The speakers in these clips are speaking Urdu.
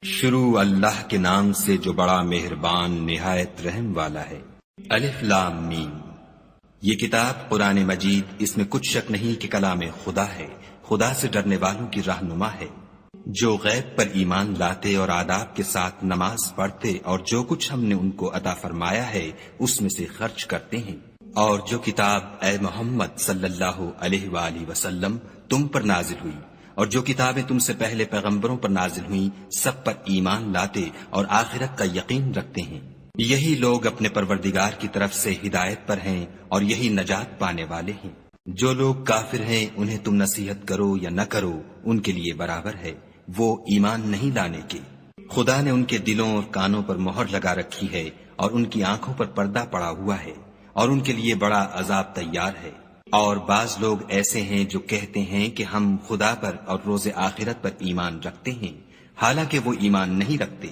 شروع اللہ کے نام سے جو بڑا مہربان نہایت رحم والا ہے۔ الف لام میم۔ یہ کتاب قرآن مجید، اس میں کچھ شک نہیں کہ کلام خدا ہے، خدا سے ڈرنے والوں کی رہنما ہے، جو غیب پر ایمان لاتے اور آداب کے ساتھ نماز پڑھتے اور جو کچھ ہم نے ان کو عطا فرمایا ہے اس میں سے خرچ کرتے ہیں، اور جو کتاب اے محمد صلی اللہ علیہ وآلہ وسلم تم پر نازل ہوئی اور جو کتابیں تم سے پہلے پیغمبروں پر نازل ہوئیں سب پر ایمان لاتے اور آخرت کا یقین رکھتے ہیں، یہی لوگ اپنے پروردگار کی طرف سے ہدایت پر ہیں اور یہی نجات پانے والے ہیں۔ جو لوگ کافر ہیں انہیں تم نصیحت کرو یا نہ کرو ان کے لیے برابر ہے، وہ ایمان نہیں لانے کے۔ خدا نے ان کے دلوں اور کانوں پر مہر لگا رکھی ہے اور ان کی آنکھوں پر پردہ پڑا ہوا ہے اور ان کے لیے بڑا عذاب تیار ہے۔ اور بعض لوگ ایسے ہیں جو کہتے ہیں کہ ہم خدا پر اور روز آخرت پر ایمان رکھتے ہیں، حالانکہ وہ ایمان نہیں رکھتے۔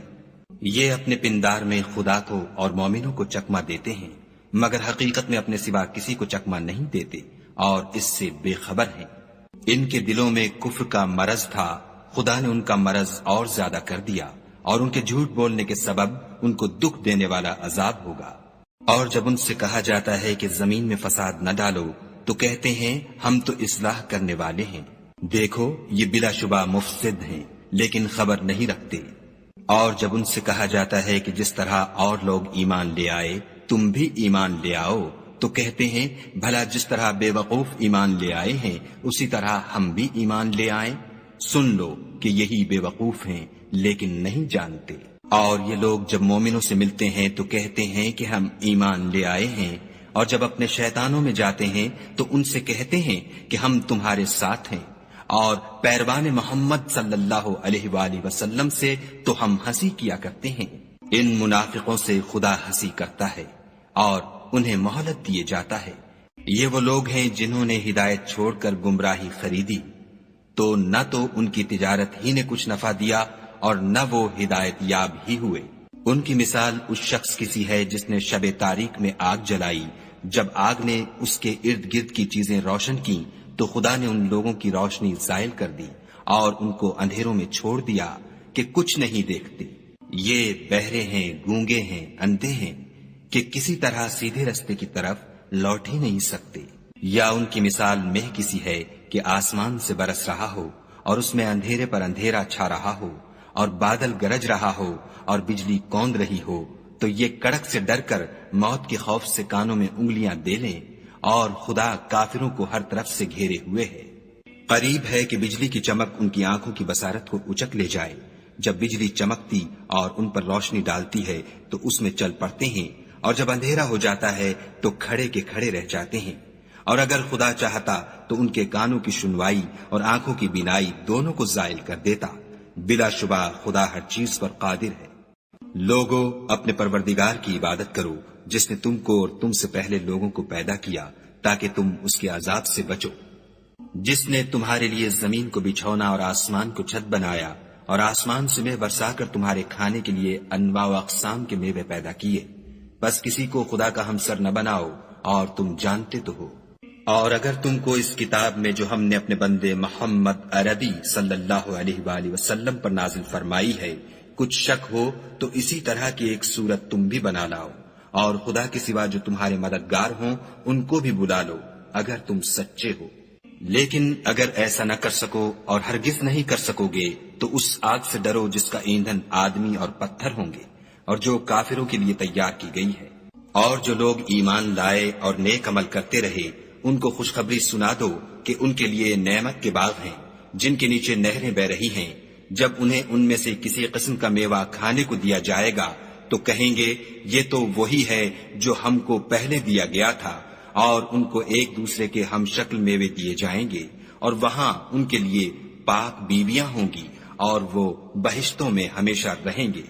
یہ اپنے پندار میں خدا کو اور مومنوں کو چکمہ دیتے ہیں، مگر حقیقت میں اپنے سوا کسی کو چکمہ نہیں دیتے اور اس سے بے خبر ہیں۔ ان کے دلوں میں کفر کا مرض تھا، خدا نے ان کا مرض اور زیادہ کر دیا اور ان کے جھوٹ بولنے کے سبب ان کو دکھ دینے والا عذاب ہوگا۔ اور جب ان سے کہا جاتا ہے کہ زمین میں فساد نہ ڈالو تو کہتے ہیں ہم تو اصلاح کرنے والے ہیں، دیکھو یہ بلا شبہ مفسد ہیں لیکن خبر نہیں رکھتے۔ اور جب ان سے کہا جاتا ہے کہ جس طرح اور لوگ ایمان لے آئے تم بھی ایمان لے آؤ تو کہتے ہیں بھلا جس طرح بے وقوف ایمان لے آئے ہیں اسی طرح ہم بھی ایمان لے آئیں، سن لو کہ یہی بے وقوف ہیں لیکن نہیں جانتے۔ اور یہ لوگ جب مومنوں سے ملتے ہیں تو کہتے ہیں کہ ہم ایمان لے آئے ہیں، اور جب اپنے شیطانوں میں جاتے ہیں تو ان سے کہتے ہیں کہ ہم تمہارے ساتھ ہیں، اور پیروان محمد صلی اللہ علیہ وآلہ وسلم سے تو ہم ہنسی کیا کرتے ہیں۔ ان منافقوں سے خدا ہنسی کرتا ہے اور انہیں مہلت دیے جاتا ہے۔ یہ وہ لوگ ہیں جنہوں نے ہدایت چھوڑ کر گمراہی خریدی، تو نہ تو ان کی تجارت ہی نے کچھ نفع دیا اور نہ وہ ہدایت یاب ہی ہوئے۔ ان کی مثال اس شخص کی سی ہے جس نے شب تاریک میں آگ جلائی، جب آگ نے اس کے ارد گرد کی چیزیں روشن کی تو خدا نے ان لوگوں کی روشنی زائل کر دی اور ان کو اندھیروں میں چھوڑ دیا کہ کچھ نہیں دیکھتے۔ یہ بہرے ہیں، گونگے ہیں، اندھے ہیں کہ کسی طرح سیدھے رستے کی طرف لوٹ ہی نہیں سکتے۔ یا ان کی مثال مہ کسی ہے کہ آسمان سے برس رہا ہو اور اس میں اندھیرے پر اندھیرا چھا رہا ہو اور بادل گرج رہا ہو اور بجلی کوند رہی ہو، تو یہ کڑک سے ڈر کر موت کے خوف سے کانوں میں انگلیاں دے لیں، اور خدا کافروں کو ہر طرف سے گھیرے ہوئے ہے۔ قریب ہے کہ بجلی کی چمک ان کی آنکھوں کی بصارت کو اچک لے جائے۔ جب بجلی چمکتی اور ان پر روشنی ڈالتی ہے تو اس میں چل پڑتے ہیں، اور جب اندھیرا ہو جاتا ہے تو کھڑے کے کھڑے رہ جاتے ہیں۔ اور اگر خدا چاہتا تو ان کے کانوں کی سنوائی اور آنکھوں کی بینائی دونوں کو زائل کر دیتا، بلا شبہ خدا ہر چیز پر قادر ہے۔ لوگو اپنے پروردگار کی عبادت کرو جس نے تم کو اور تم سے پہلے لوگوں کو پیدا کیا تاکہ تم اس کے عذاب سے بچو، جس نے تمہارے لیے زمین کو بچھونا اور آسمان کو چھت بنایا اور آسمان سے میوہ برسا کر تمہارے کھانے کے لیے انواع و اقسام کے میوے پیدا کیے، بس کسی کو خدا کا ہمسر نہ بناؤ اور تم جانتے تو ہو۔ اور اگر تم کو اس کتاب میں جو ہم نے اپنے بندے محمد عربی صلی اللہ علیہ وآلہ وسلم پر نازل فرمائی ہے کچھ شک ہو تو اسی طرح کی ایک صورت تم بھی بنا لاؤ، اور خدا کے سوا جو تمہارے مددگار ہوں ان کو بھی بلا لو اگر تم سچے ہو۔ لیکن اگر ایسا نہ کر سکو اور ہرگز نہیں کر سکو گے تو اس آگ سے ڈرو جس کا ایندھن آدمی اور پتھر ہوں گے اور جو کافروں کے لیے تیار کی گئی ہے۔ اور جو لوگ ایمان لائے اور نیک عمل کرتے رہے ان کو خوشخبری سنا دو کہ ان کے لیے نعمت کے باغ ہیں جن کے نیچے نہریں بہ رہی ہیں، جب انہیں ان میں سے کسی قسم کا میوہ کھانے کو دیا جائے گا تو کہیں گے یہ تو وہی ہے جو ہم کو پہلے دیا گیا تھا، اور ان کو ایک دوسرے کے ہم شکل میوے دیے جائیں گے، اور وہاں ان کے لیے پاک بیویاں ہوں گی اور وہ بہشتوں میں ہمیشہ رہیں گے۔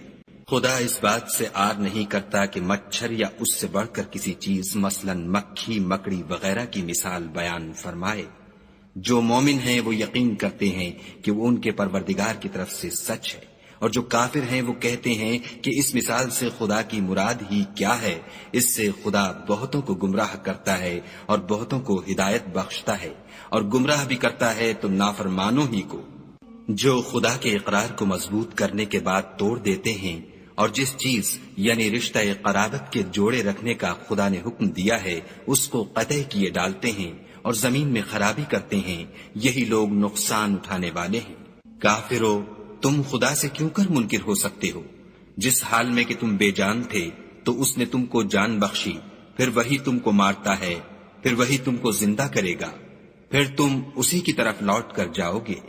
خدا اس بات سے آر نہیں کرتا کہ مچھر یا اس سے بڑھ کر کسی چیز مثلا مکھی، مکڑی وغیرہ کی مثال بیان فرمائے۔ جو مومن ہیں وہ یقین کرتے ہیں کہ وہ ان کے پروردگار کی طرف سے سچ ہے، اور جو کافر ہیں وہ کہتے ہیں کہ اس مثال سے خدا کی مراد ہی کیا ہے۔ اس سے خدا بہتوں کو گمراہ کرتا ہے اور بہتوں کو ہدایت بخشتا ہے، اور گمراہ بھی کرتا ہے تو نافرمانوں ہی کو۔ جو خدا کے اقرار کو مضبوط کرنے کے بعد توڑ دیتے ہیں اور جس چیز یعنی رشتہ قرابت کے جوڑے رکھنے کا خدا نے حکم دیا ہے اس کو قطع کیے ڈالتے ہیں اور زمین میں خرابی کرتے ہیں، یہی لوگ نقصان اٹھانے والے ہیں۔ کافرو، تم خدا سے کیوں کر منکر ہو سکتے ہو؟ جس حال میں کہ تم بے جان تھے تو اس نے تم کو جان بخشی، پھر وہی تم کو مارتا ہے، پھر وہی تم کو زندہ کرے گا، پھر تم اسی کی طرف لوٹ کر جاؤ گے۔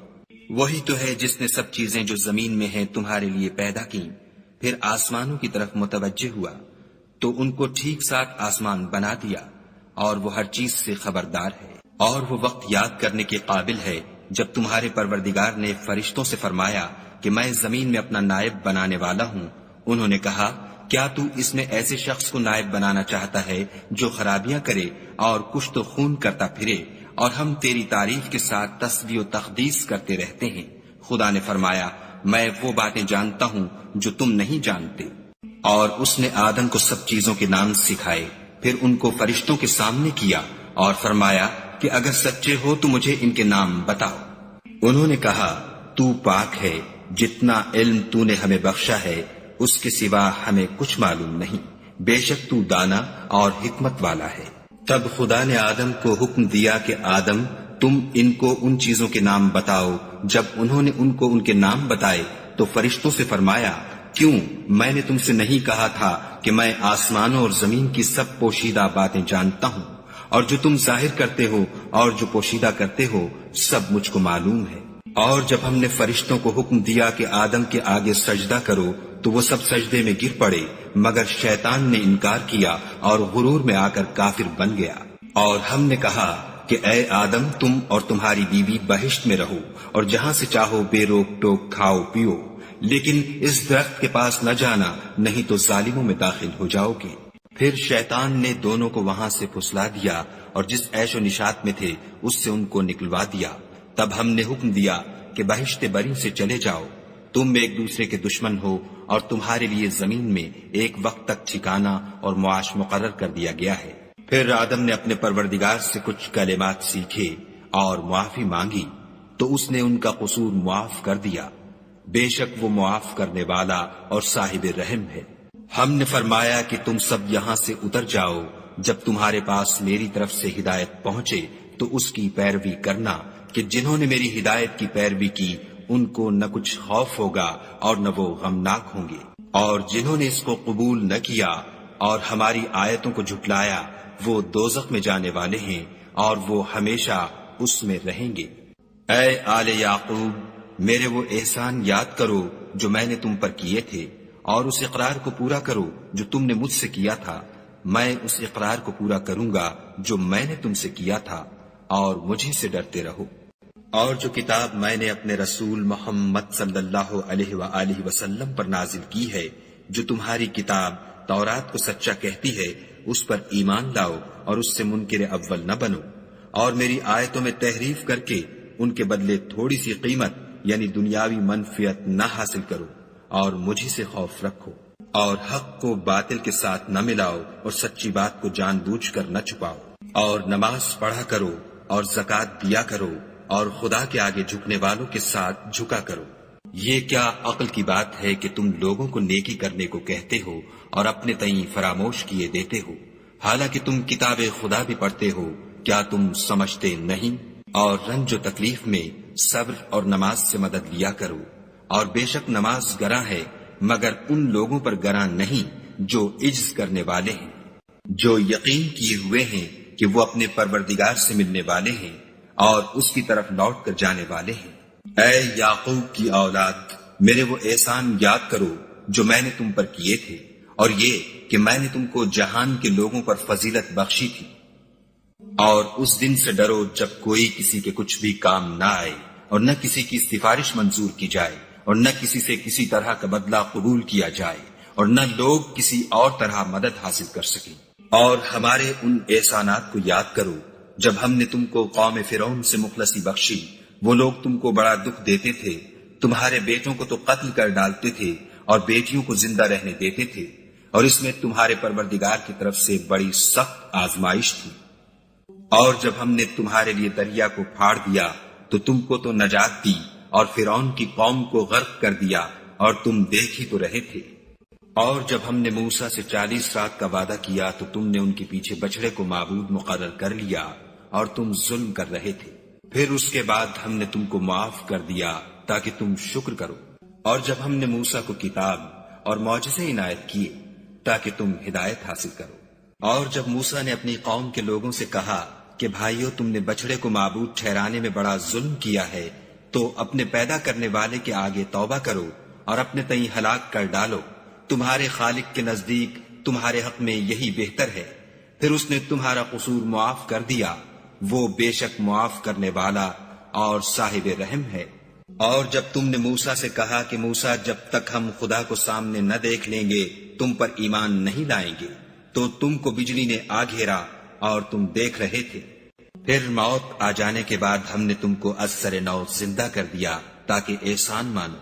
وہی تو ہے جس نے سب چیزیں جو زمین میں ہیں تمہارے لیے پیدا کی، پھر آسمانوں کی طرف متوجہ ہوا تو ان کو ٹھیک ساتھ آسمان بنا دیا، اور وہ ہر چیز سے خبردار ہے۔ اور وہ وقت یاد کرنے کے قابل ہے جب تمہارے پروردگار نے فرشتوں سے فرمایا کہ میں زمین میں اپنا نائب بنانے والا ہوں۔ انہوں نے کہا، کیا تو اس میں ایسے شخص کو نائب بنانا چاہتا ہے جو خرابیاں کرے اور کشت و خون کرتا پھرے، اور ہم تیری تعریف کے ساتھ تسبیح و تقدیس کرتے رہتے ہیں؟ خدا نے فرمایا، میں وہ باتیں جانتا ہوں جو تم نہیں جانتے۔ اور اس نے آدم کو سب چیزوں کے نام سکھائے، پھر ان کو فرشتوں کے سامنے کیا اور فرمایا کہ اگر سچے ہو تو مجھے ان کے نام بتاؤ۔ انہوں نے کہا، تو پاک ہے، جتنا علم تو نے ہمیں بخشا ہے اس کے سوا ہمیں کچھ معلوم نہیں، بے شک تو دانا اور حکمت والا ہے۔ تب خدا نے آدم کو حکم دیا کہ آدم، تم ان کو ان چیزوں کے نام بتاؤ۔ جب انہوں نے ان کو ان کے نام بتائے تو فرشتوں سے فرمایا، کیوں میں نے تم سے نہیں کہا تھا کہ میں آسمانوں اور زمین کی سب پوشیدہ باتیں جانتا ہوں، اور جو تم ظاہر کرتے ہو اور جو پوشیدہ کرتے ہو سب مجھ کو معلوم ہے۔ اور جب ہم نے فرشتوں کو حکم دیا کہ آدم کے آگے سجدہ کرو تو وہ سب سجدے میں گر پڑے، مگر شیطان نے انکار کیا اور غرور میں آ کر کافر بن گیا۔ اور ہم نے کہا کہ اے آدم، تم اور تمہاری بیوی بہشت میں رہو اور جہاں سے چاہو بے روک ٹوک کھاؤ پیو، لیکن اس درخت کے پاس نہ جانا، نہیں تو ظالموں میں داخل ہو جاؤ گے۔ پھر شیطان نے دونوں کو وہاں سے پھسلا دیا اور جس عیش و نشاط میں تھے اس سے ان کو نکلوا دیا۔ تب ہم نے حکم دیا کہ بہشت بری سے چلے جاؤ، تم ایک دوسرے کے دشمن ہو اور تمہارے لیے زمین میں ایک وقت تک ٹھکانہ اور معاش مقرر کر دیا گیا ہے۔ پھر آدم نے اپنے پروردگار سے کچھ کلمات سیکھے اور معافی مانگی تو اس نے ان کا قصور معاف کر دیا، بے شک وہ معاف کرنے والا اور صاحب رحم ہے۔ ہم نے فرمایا کہ تم سب یہاں سے اتر جاؤ، جب تمہارے پاس میری طرف سے ہدایت پہنچے تو اس کی پیروی کرنا، کہ جنہوں نے میری ہدایت کی پیروی کی ان کو نہ کچھ خوف ہوگا اور نہ وہ غمناک ہوں گے، اور جنہوں نے اس کو قبول نہ کیا اور ہماری آیتوں کو جھٹلایا وہ دوزخ میں جانے والے ہیں اور وہ ہمیشہ اس میں رہیں گے۔ اے آل یعقوب، میرے وہ احسان یاد کرو جو میں نے تم پر کیے تھے، اور اس اقرار کو پورا کرو جو تم نے مجھ سے کیا تھا۔ میں اس اقرار کو پورا کروں گا جو میں نے تم سے کیا تھا، اور مجھے سے ڈرتے رہو۔ اور جو کتاب میں نے اپنے رسول محمد صلی اللہ علیہ وآلہ وسلم پر نازل کی ہے، جو تمہاری کتاب تورات کو سچا کہتی ہے، اس پر ایمان لاؤ اور اس سے منکر اول نہ بنو، اور میری آیتوں میں تحریف کر کے ان کے بدلے تھوڑی سی قیمت یعنی دنیاوی منفعت نہ حاصل کرو، اور مجھے سے خوف رکھو، اور حق کو باطل کے ساتھ نہ ملاؤ اور سچی بات کو جان بوجھ کر نہ چھپاؤ، اور نماز پڑھا کرو اور زکوٰۃ دیا کرو، اور خدا کے آگے جھکنے والوں کے ساتھ جھکا کرو۔ یہ کیا عقل کی بات ہے کہ تم لوگوں کو نیکی کرنے کو کہتے ہو اور اپنے تئیں فراموش کیے دیتے ہو، حالانکہ تم کتاب خدا بھی پڑھتے ہو، کیا تم سمجھتے نہیں؟ اور رنج و تکلیف میں صبر اور نماز سے مدد لیا کرو، اور بے شک نماز گراں ہے مگر ان لوگوں پر گراں نہیں جو عجز کرنے والے ہیں، جو یقین کیے ہوئے ہیں کہ وہ اپنے پروردگار سے ملنے والے ہیں اور اس کی طرف لوٹ کر جانے والے ہیں۔ اے یعقوب کی اولاد، میرے وہ احسان یاد کرو جو میں نے تم پر کیے تھے، اور یہ کہ میں نے تم کو جہان کے لوگوں پر فضیلت بخشی تھی۔ اور اس دن سے ڈرو جب کوئی کسی کے کچھ بھی کام نہ آئے، اور نہ کسی کی سفارش منظور کی جائے، اور نہ کسی سے کسی طرح کا بدلہ قبول کیا جائے، اور نہ لوگ کسی اور طرح مدد حاصل کر سکیں۔ اور ہمارے ان احسانات کو یاد کرو جب ہم نے تم کو قوم فرعون سے مخلصی بخشی، وہ لوگ تم کو بڑا دکھ دیتے تھے، تمہارے بیٹوں کو تو قتل کر ڈالتے تھے اور بیٹیوں کو زندہ رہنے دیتے تھے، اور اس میں تمہارے پروردگار کی طرف سے بڑی سخت آزمائش تھی۔ اور جب ہم نے تمہارے لیے دریا کو پھاڑ دیا تو تم کو تو نجات دی، اور فرعون کی قوم کو غرق کر دیا اور تم دیکھ ہی تو رہے تھے۔ اور جب ہم نے موسیٰ سے 40 رات کا وعدہ کیا تو تم نے ان کے پیچھے بچڑے کو معبود مقرر کر لیا اور تم ظلم کر رہے تھے۔ پھر اس کے بعد ہم نے تم کو معاف کر دیا تاکہ تم شکر کرو۔ اور جب ہم نے موسیٰ کو کتاب اور معجزے عنایت کیے تاکہ تم ہدایت حاصل کرو۔ اور جب موسیٰ نے اپنی قوم کے لوگوں سے کہا کہ بھائیو، تم نے بچڑے کو معبود ٹھہرانے میں بڑا ظلم کیا ہے، تو اپنے پیدا کرنے والے کے آگے توبہ کرو اور اپنے تئیں ہلاک کر ڈالو، تمہارے خالق کے نزدیک تمہارے حق میں یہی بہتر ہے۔ پھر اس نے تمہارا قصور معاف کر دیا، وہ بے شک معاف کرنے والا اور صاحب رحم ہے۔ اور جب تم نے موسیٰ سے کہا کہ موسیٰ، جب تک ہم خدا کو سامنے نہ دیکھ لیں گے تم پر ایمان نہیں لائیں گے، تو تم کو بجلی نے آ گھیرا اور تم دیکھ رہے تھے۔ پھر موت آ جانے کے بعد ہم نے تم کو از سر نو زندہ کر دیا تاکہ احسان مانو،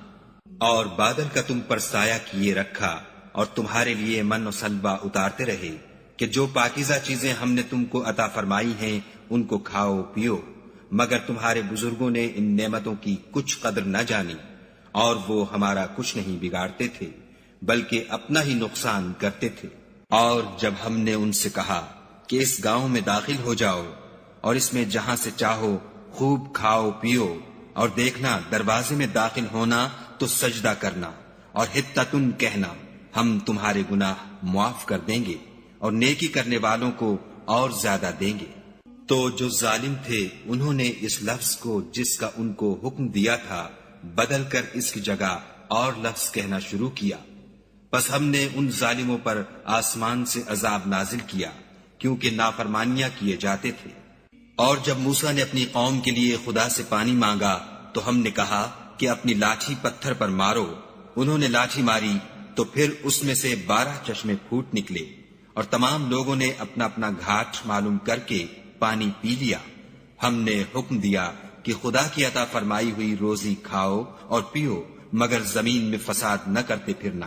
اور بادل کا تم پر سایہ کیے رکھا اور تمہارے لیے من و سلوہ اتارتے رہے کہ جو پاکیزہ چیزیں ہم نے تم کو عطا فرمائی ہیں ان کو کھاؤ پیو، مگر تمہارے بزرگوں نے ان نعمتوں کی کچھ قدر نہ جانی، اور وہ ہمارا کچھ نہیں بگاڑتے تھے بلکہ اپنا ہی نقصان کرتے تھے۔ اور جب ہم نے ان سے کہا کہ اس گاؤں میں داخل ہو جاؤ اور اس میں جہاں سے چاہو خوب کھاؤ پیو، اور دیکھنا دروازے میں داخل ہونا تو سجدہ کرنا اور حطتن کہنا، ہم تمہارے گناہ معاف کر دیں گے اور نیکی کرنے والوں کو اور زیادہ دیں گے۔ تو جو ظالم تھے انہوں نے اس لفظ کو جس کا ان کو حکم دیا تھا بدل کر اس کی جگہ اور لفظ کہنا شروع کیا، پس ہم نے ان ظالموں پر آسمان سے عذاب نازل کیا کیونکہ نافرمانیاں کیے جاتے تھے۔ اور جب موسیٰ نے اپنی قوم کے لیے خدا سے پانی مانگا تو ہم نے کہا کہ اپنی لاٹھی پتھر پر مارو۔ انہوں نے لاٹھی ماری تو پھر اس میں سے 12 چشمے پھوٹ نکلے، اور تمام لوگوں نے اپنا اپنا گھاٹ معلوم کر کے پانی پی لیا۔ ہم نے حکم دیا کہ خدا کی عطا فرمائی ہوئی روزی کھاؤ اور پیو، مگر زمین میں فساد نہ کرتے پھرنا۔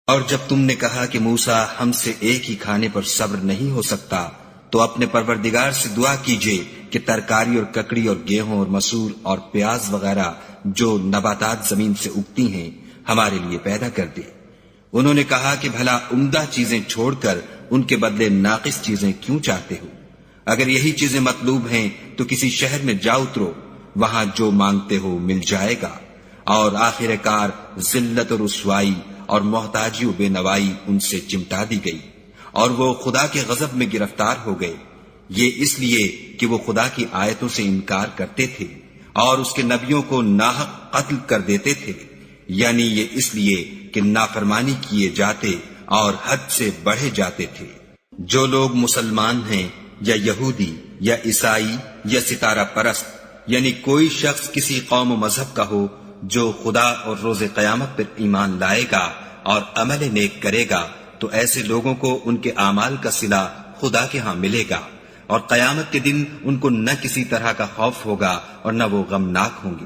اور جب تم نے کہا کہ موسیٰ، ہم سے ایک ہی کھانے پر صبر نہیں ہو سکتا، تو اپنے پروردگار سے دعا کیجئے کہ ترکاری اور ککڑی اور گیہوں اور مسور اور پیاز وغیرہ جو نباتات زمین سے اگتی ہیں ہمارے لیے پیدا کر دے۔ انہوں نے کہا کہ بھلا عمدہ چیزیں چھوڑ کر ان کے بدلے ناقص چیزیں کیوں چاہتے ہو؟ اگر یہی چیزیں مطلوب ہیں تو کسی شہر میں جا اترو، وہاں جو مانگتے ہو مل جائے گا، اور آخر کار ذلت و رسوائی اور محتاجی و بے نوائی ان سے چمٹا دی گئی، اور وہ خدا کے غضب میں گرفتار ہو گئے۔ یہ اس لیے کہ وہ خدا کی آیتوں سے انکار کرتے تھے اور اس کے نبیوں کو ناحق قتل کر دیتے تھے، یعنی یہ اس لیے کہ نافرمانی کیے جاتے اور حد سے بڑھے جاتے تھے۔ جو لوگ مسلمان ہیں یا یہودی یا عیسائی یا ستارہ پرست، یعنی کوئی شخص کسی قوم و مذہب کا ہو، جو خدا اور روز قیامت پر ایمان لائے گا اور عمل نیک کرے گا، تو ایسے لوگوں کو ان کے اعمال کا صلہ خدا کے ہاں ملے گا، اور قیامت کے دن ان کو نہ کسی طرح کا خوف ہوگا اور نہ وہ غمناک ہوں گے۔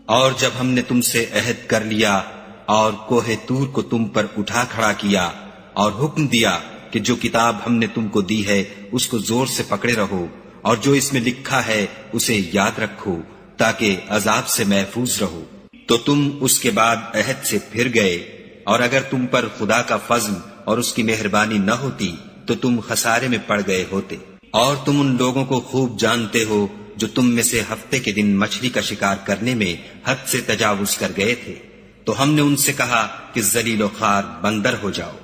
اور جب ہم نے تم سے عہد کر لیا اور کوہ طور کو تم پر اٹھا کھڑا کیا اور حکم دیا کہ جو کتاب ہم نے تم کو دی ہے اس کو زور سے پکڑے رہو، اور جو اس میں لکھا ہے اسے یاد رکھو تاکہ عذاب سے محفوظ رہو، تو تم اس کے بعد عہد سے پھر گئے، اور اگر تم پر خدا کا فضل اور اس کی مہربانی نہ ہوتی تو تم خسارے میں پڑ گئے ہوتے۔ اور تم ان لوگوں کو خوب جانتے ہو جو تم میں سے ہفتے کے دن مچھلی کا شکار کرنے میں حد سے تجاوز کر گئے تھے، تو ہم نے ان سے کہا کہ ذلیل و خوار بندر ہو جاؤ۔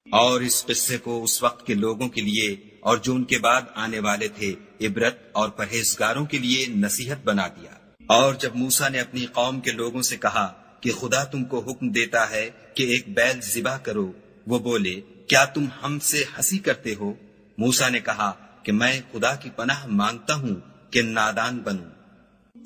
اور اس قصے کو اس وقت کے لوگوں کے لیے اور جو ان کے بعد آنے والے تھے عبرت اور پرہیزگاروں کے لیے نصیحت بنا دیا۔ اور جب موسیٰ نے اپنی قوم کے لوگوں سے کہا کہ خدا تم کو حکم دیتا ہے کہ ایک بیل ذبح کرو، وہ بولے، کیا تم ہم سے ہنسی کرتے ہو؟ موسیٰ نے کہا کہ میں خدا کی پناہ مانگتا ہوں کہ نادان بنوں۔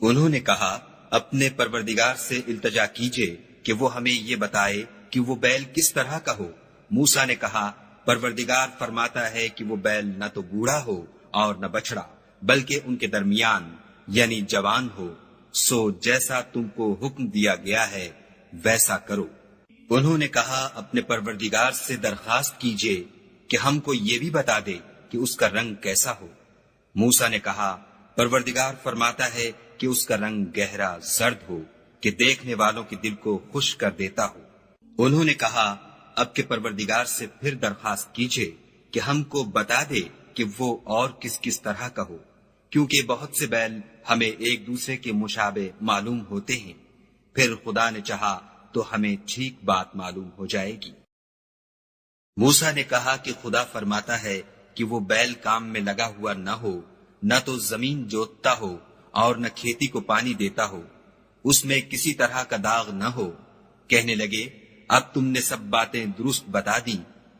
انہوں نے کہا، اپنے پروردگار سے التجا کیجئے کہ وہ ہمیں یہ بتائے کہ وہ بیل کس طرح کا ہو۔ موسیٰ نے کہا، پروردگار فرماتا ہے کہ وہ بیل نہ تو بوڑھا ہو اور نہ بچڑا، بلکہ ان کے درمیان یعنی جوان ہو، سو جیسا تم کو حکم دیا گیا ہے ویسا کرو۔ انہوں نے کہا، اپنے پروردگار سے درخواست کیجئے کہ ہم کو یہ بھی بتا دے کہ اس کا رنگ کیسا ہو۔ موسیٰ نے کہا، پروردگار فرماتا ہے کہ اس کا رنگ گہرا زرد ہو کہ دیکھنے والوں کے دل کو خوش کر دیتا ہو۔ انہوں نے کہا اب کے پروردگار سے پھر درخواست کیجئے کہ ہم کو بتا دے کہ وہ اور کس کس طرح کا ہو، کیونکہ بہت سے بیل ہمیں ایک دوسرے کے مشابہ معلوم ہوتے ہیں، پھر خدا نے چاہا تو ہمیں ٹھیک بات معلوم ہو جائے گی۔ موسیٰ نے کہا کہ خدا فرماتا ہے کہ وہ بیل کام میں لگا ہوا نہ ہو، نہ تو زمین جوتتا ہو اور نہ کھیتی کو پانی دیتا ہو، اس میں کسی طرح کا داغ نہ ہو۔ کہنے لگے اب تم نے سب باتیں درست بتا دی۔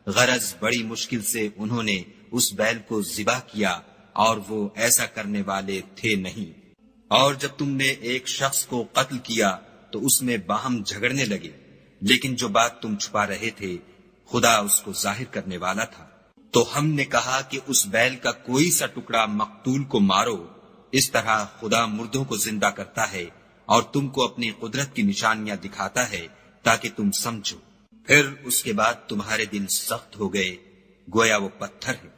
غرض بڑی مشکل سے انہوں نے اس بیل کو ذبح کیا اور وہ ایسا کرنے والے تھے نہیں۔ اور جب تم نے ایک شخص کو قتل کیا تو اس میں باہم جھگڑنے لگے، لیکن جو بات تم چھپا رہے تھے خدا اس کو ظاہر کرنے والا تھا۔ تو ہم نے کہا کہ اس بیل کا کوئی سا ٹکڑا مقتول کو مارو، اس طرح خدا مردوں کو زندہ کرتا ہے اور تم کو اپنی قدرت کی نشانیاں دکھاتا ہے تاکہ تم سمجھو۔ پھر اس کے بعد تمہارے دل سخت ہو گئے گویا وہ پتھر ہے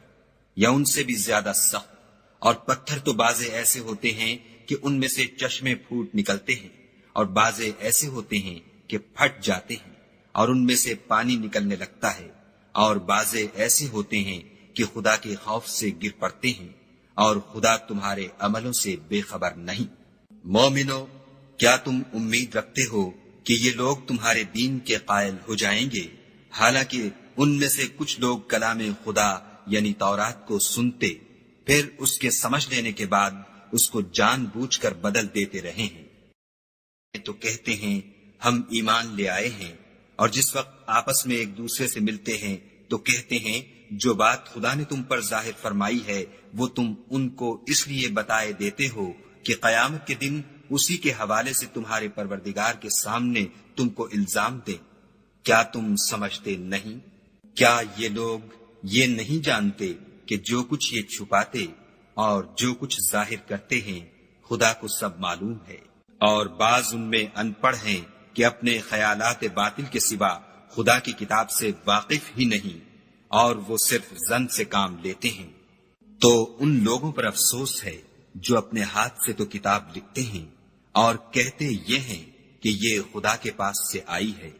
یا ان سے بھی زیادہ سخت، اور پتھر تو بعضے ایسے ہوتے ہیں کہ ان میں سے چشمے پھوٹ نکلتے ہیں، اور بعضے ایسے ہوتے ہیں کہ پھٹ جاتے ہیں اور ان میں سے پانی نکلنے لگتا ہے، اور بعضے ایسے ہوتے ہیں کہ خدا کے خوف سے گر پڑتے ہیں، اور خدا تمہارے عملوں سے بے خبر نہیں۔ مومنو، کیا تم امید رکھتے ہو کہ یہ لوگ تمہارے دین کے قائل ہو جائیں گے؟ حالانکہ ان میں سے کچھ لوگ کلام خدا یعنی تورات کو سنتے، پھر اس کے سمجھ لینے کے بعد اس کو جان بوجھ کر بدل دیتے رہے ہیں۔ تو کہتے ہیں ہم ایمان لے آئے ہیں، اور جس وقت آپس میں ایک دوسرے سے ملتے ہیں تو کہتے ہیں جو بات خدا نے تم پر ظاہر فرمائی ہے وہ تم ان کو اس لیے بتائے دیتے ہو کہ قیامت کے دن اسی کے حوالے سے تمہارے پروردگار کے سامنے تم کو الزام دیں۔ کیا تم سمجھتے نہیں؟ کیا یہ لوگ یہ نہیں جانتے کہ جو کچھ یہ چھپاتے اور جو کچھ ظاہر کرتے ہیں خدا کو سب معلوم ہے؟ اور بعض ان میں ان پڑھ ہیں کہ اپنے خیالات باطل کے سوا خدا کی کتاب سے واقف ہی نہیں، اور وہ صرف ظن سے کام لیتے ہیں۔ تو ان لوگوں پر افسوس ہے جو اپنے ہاتھ سے تو کتاب لکھتے ہیں اور کہتے یہ ہیں کہ یہ خدا کے پاس سے آئی ہے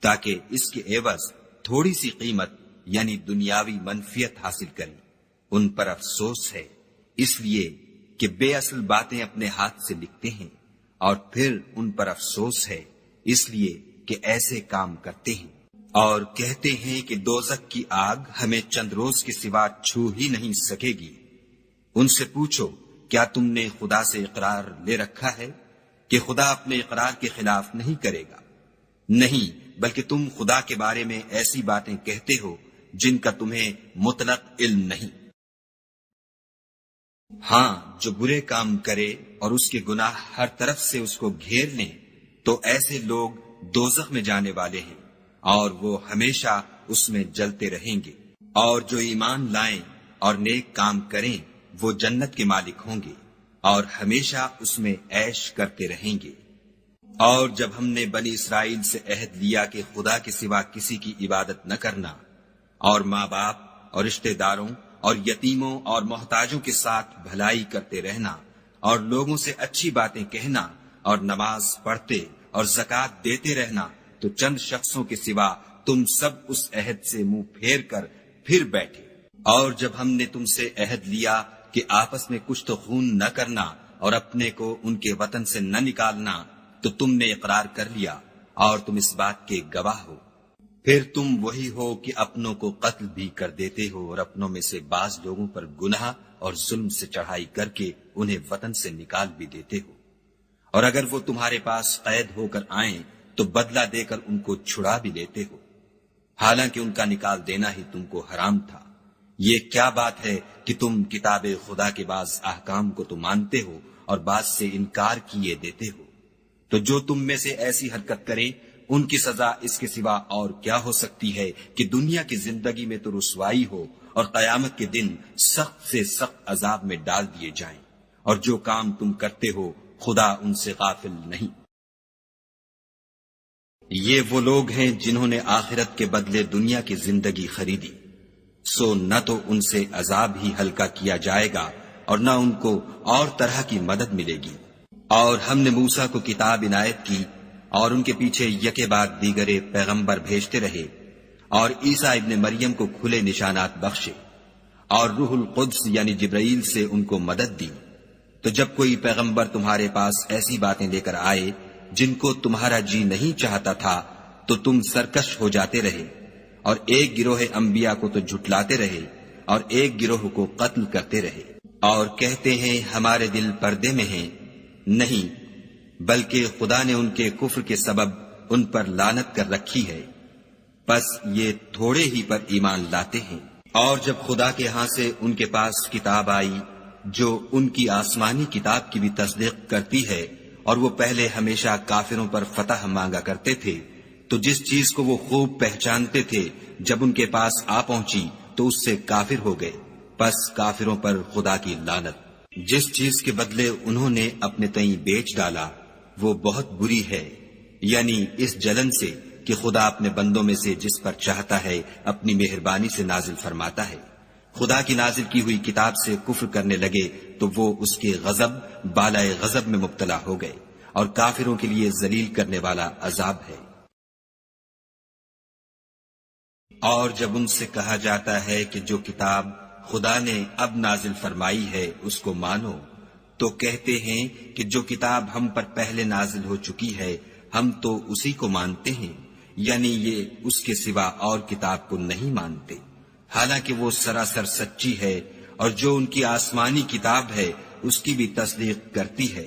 تاکہ اس کے عوض تھوڑی سی قیمت یعنی دنیاوی منفیت حاصل کریں۔ ان پر افسوس ہے اس لیے کہ بے اصل باتیں اپنے ہاتھ سے لکھتے ہیں، اور پھر ان پر افسوس ہے اس لیے کہ ایسے کام کرتے ہیں، اور کہتے ہیں کہ دوزخ کی آگ ہمیں چند روز کے سوا چھو ہی نہیں سکے گی۔ ان سے پوچھو کیا تم نے خدا سے اقرار لے رکھا ہے کہ خدا اپنے اقرار کے خلاف نہیں کرے گا؟ نہیں، بلکہ تم خدا کے بارے میں ایسی باتیں کہتے ہو جن کا تمہیں مطلق علم نہیں۔ ہاں، جو برے کام کرے اور اس کے گناہ ہر طرف سے اس کو گھیر لیں تو ایسے لوگ دوزخ میں جانے والے ہیں اور وہ ہمیشہ اس میں جلتے رہیں گے۔ اور جو ایمان لائیں اور نیک کام کریں وہ جنت کے مالک ہوں گے اور ہمیشہ اس میں عیش کرتے رہیں گے۔ اور جب ہم نے بنی اسرائیل سے عہد لیا کہ خدا کے سوا کسی کی عبادت نہ کرنا، اور ماں باپ اور رشتہ داروں اور یتیموں اور محتاجوں کے ساتھ بھلائی کرتے رہنا اور لوگوں سے اچھی باتیں کہنا اور نماز پڑھتے اور زکوٰۃ دیتے رہنا، تو چند شخصوں کے سوا تم سب اس عہد سے منہ پھیر کر پھر بیٹھے۔ اور جب ہم نے تم سے عہد لیا کہ آپس میں کچھ تو خون نہ کرنا اور اپنے کو ان کے وطن سے نہ نکالنا، تو تم نے اقرار کر لیا اور تم اس بات کے گواہ ہو۔ پھر تم وہی ہو کہ اپنوں کو قتل بھی کر دیتے ہو اور اپنوں میں سے بعض لوگوں پر گناہ اور ظلم سے چڑھائی کر کے انہیں وطن سے نکال بھی دیتے ہو، اور اگر وہ تمہارے پاس قید ہو کر آئیں تو بدلہ دے کر ان کو چھڑا بھی لیتے ہو، حالانکہ ان کا نکال دینا ہی تم کو حرام تھا۔ یہ کیا بات ہے کہ تم کتاب خدا کے بعض احکام کو تو مانتے ہو اور بعض سے انکار کیے دیتے ہو؟ تو جو تم میں سے ایسی حرکت کریں ان کی سزا اس کے سوا اور کیا ہو سکتی ہے کہ دنیا کی زندگی میں تو رسوائی ہو اور قیامت کے دن سخت سے سخت عذاب میں ڈال دیے جائیں، اور جو کام تم کرتے ہو خدا ان سے غافل نہیں۔ یہ وہ لوگ ہیں جنہوں نے آخرت کے بدلے دنیا کی زندگی خریدی، سو نہ تو ان سے عذاب ہی ہلکا کیا جائے گا اور نہ ان کو اور طرح کی مدد ملے گی۔ اور ہم نے موسیٰ کو کتاب عنایت کی اور ان کے پیچھے یکے بعد دیگرے پیغمبر بھیجتے رہے، اور عیسیٰ ابن مریم کو کھلے نشانات بخشے، اور روح القدس یعنی جبرائیل سے ان کو مدد دی۔ تو جب کوئی پیغمبر تمہارے پاس ایسی باتیں لے کر آئے جن کو تمہارا جی نہیں چاہتا تھا تو تم سرکش ہو جاتے رہے، اور ایک گروہ انبیاء کو تو جھٹلاتے رہے اور ایک گروہ کو قتل کرتے رہے، اور کہتے ہیں ہمارے دل پردے میں ہیں، نہیں بلکہ خدا نے ان کے کفر کے سبب ان پر لعنت کر رکھی ہے، پس یہ تھوڑے ہی پر ایمان لاتے ہیں۔ اور جب خدا کے ہاں سے ان کے پاس کتاب آئی جو ان کی آسمانی کتاب کی بھی تصدیق کرتی ہے، اور وہ پہلے ہمیشہ کافروں پر فتح مانگا کرتے تھے، تو جس چیز کو وہ خوب پہچانتے تھے جب ان کے پاس آ پہنچی تو اس سے کافر ہو گئے، پس کافروں پر خدا کی لعنت۔ جس چیز کے بدلے انہوں نے اپنے تئیں بیچ ڈالا وہ بہت بری ہے، یعنی اس جلن سے کہ خدا اپنے بندوں میں سے جس پر چاہتا ہے اپنی مہربانی سے نازل فرماتا ہے۔ خدا کی نازل کی ہوئی کتاب سے کفر کرنے لگے تو وہ اس کے غضب بالائے غضب میں مبتلا ہو گئے، اور کافروں کے لیے ذلیل کرنے والا عذاب ہے۔ اور جب ان سے کہا جاتا ہے کہ جو کتاب خدا نے اب نازل فرمائی ہے اس کو مانو، تو کہتے ہیں کہ جو کتاب ہم پر پہلے نازل ہو چکی ہے ہم تو اسی کو مانتے ہیں، یعنی یہ اس کے سوا اور کتاب کو نہیں مانتے، حالانکہ وہ سراسر سچی ہے، اور جو ان کی آسمانی کتاب ہے اس کی بھی تصدیق کرتی ہے۔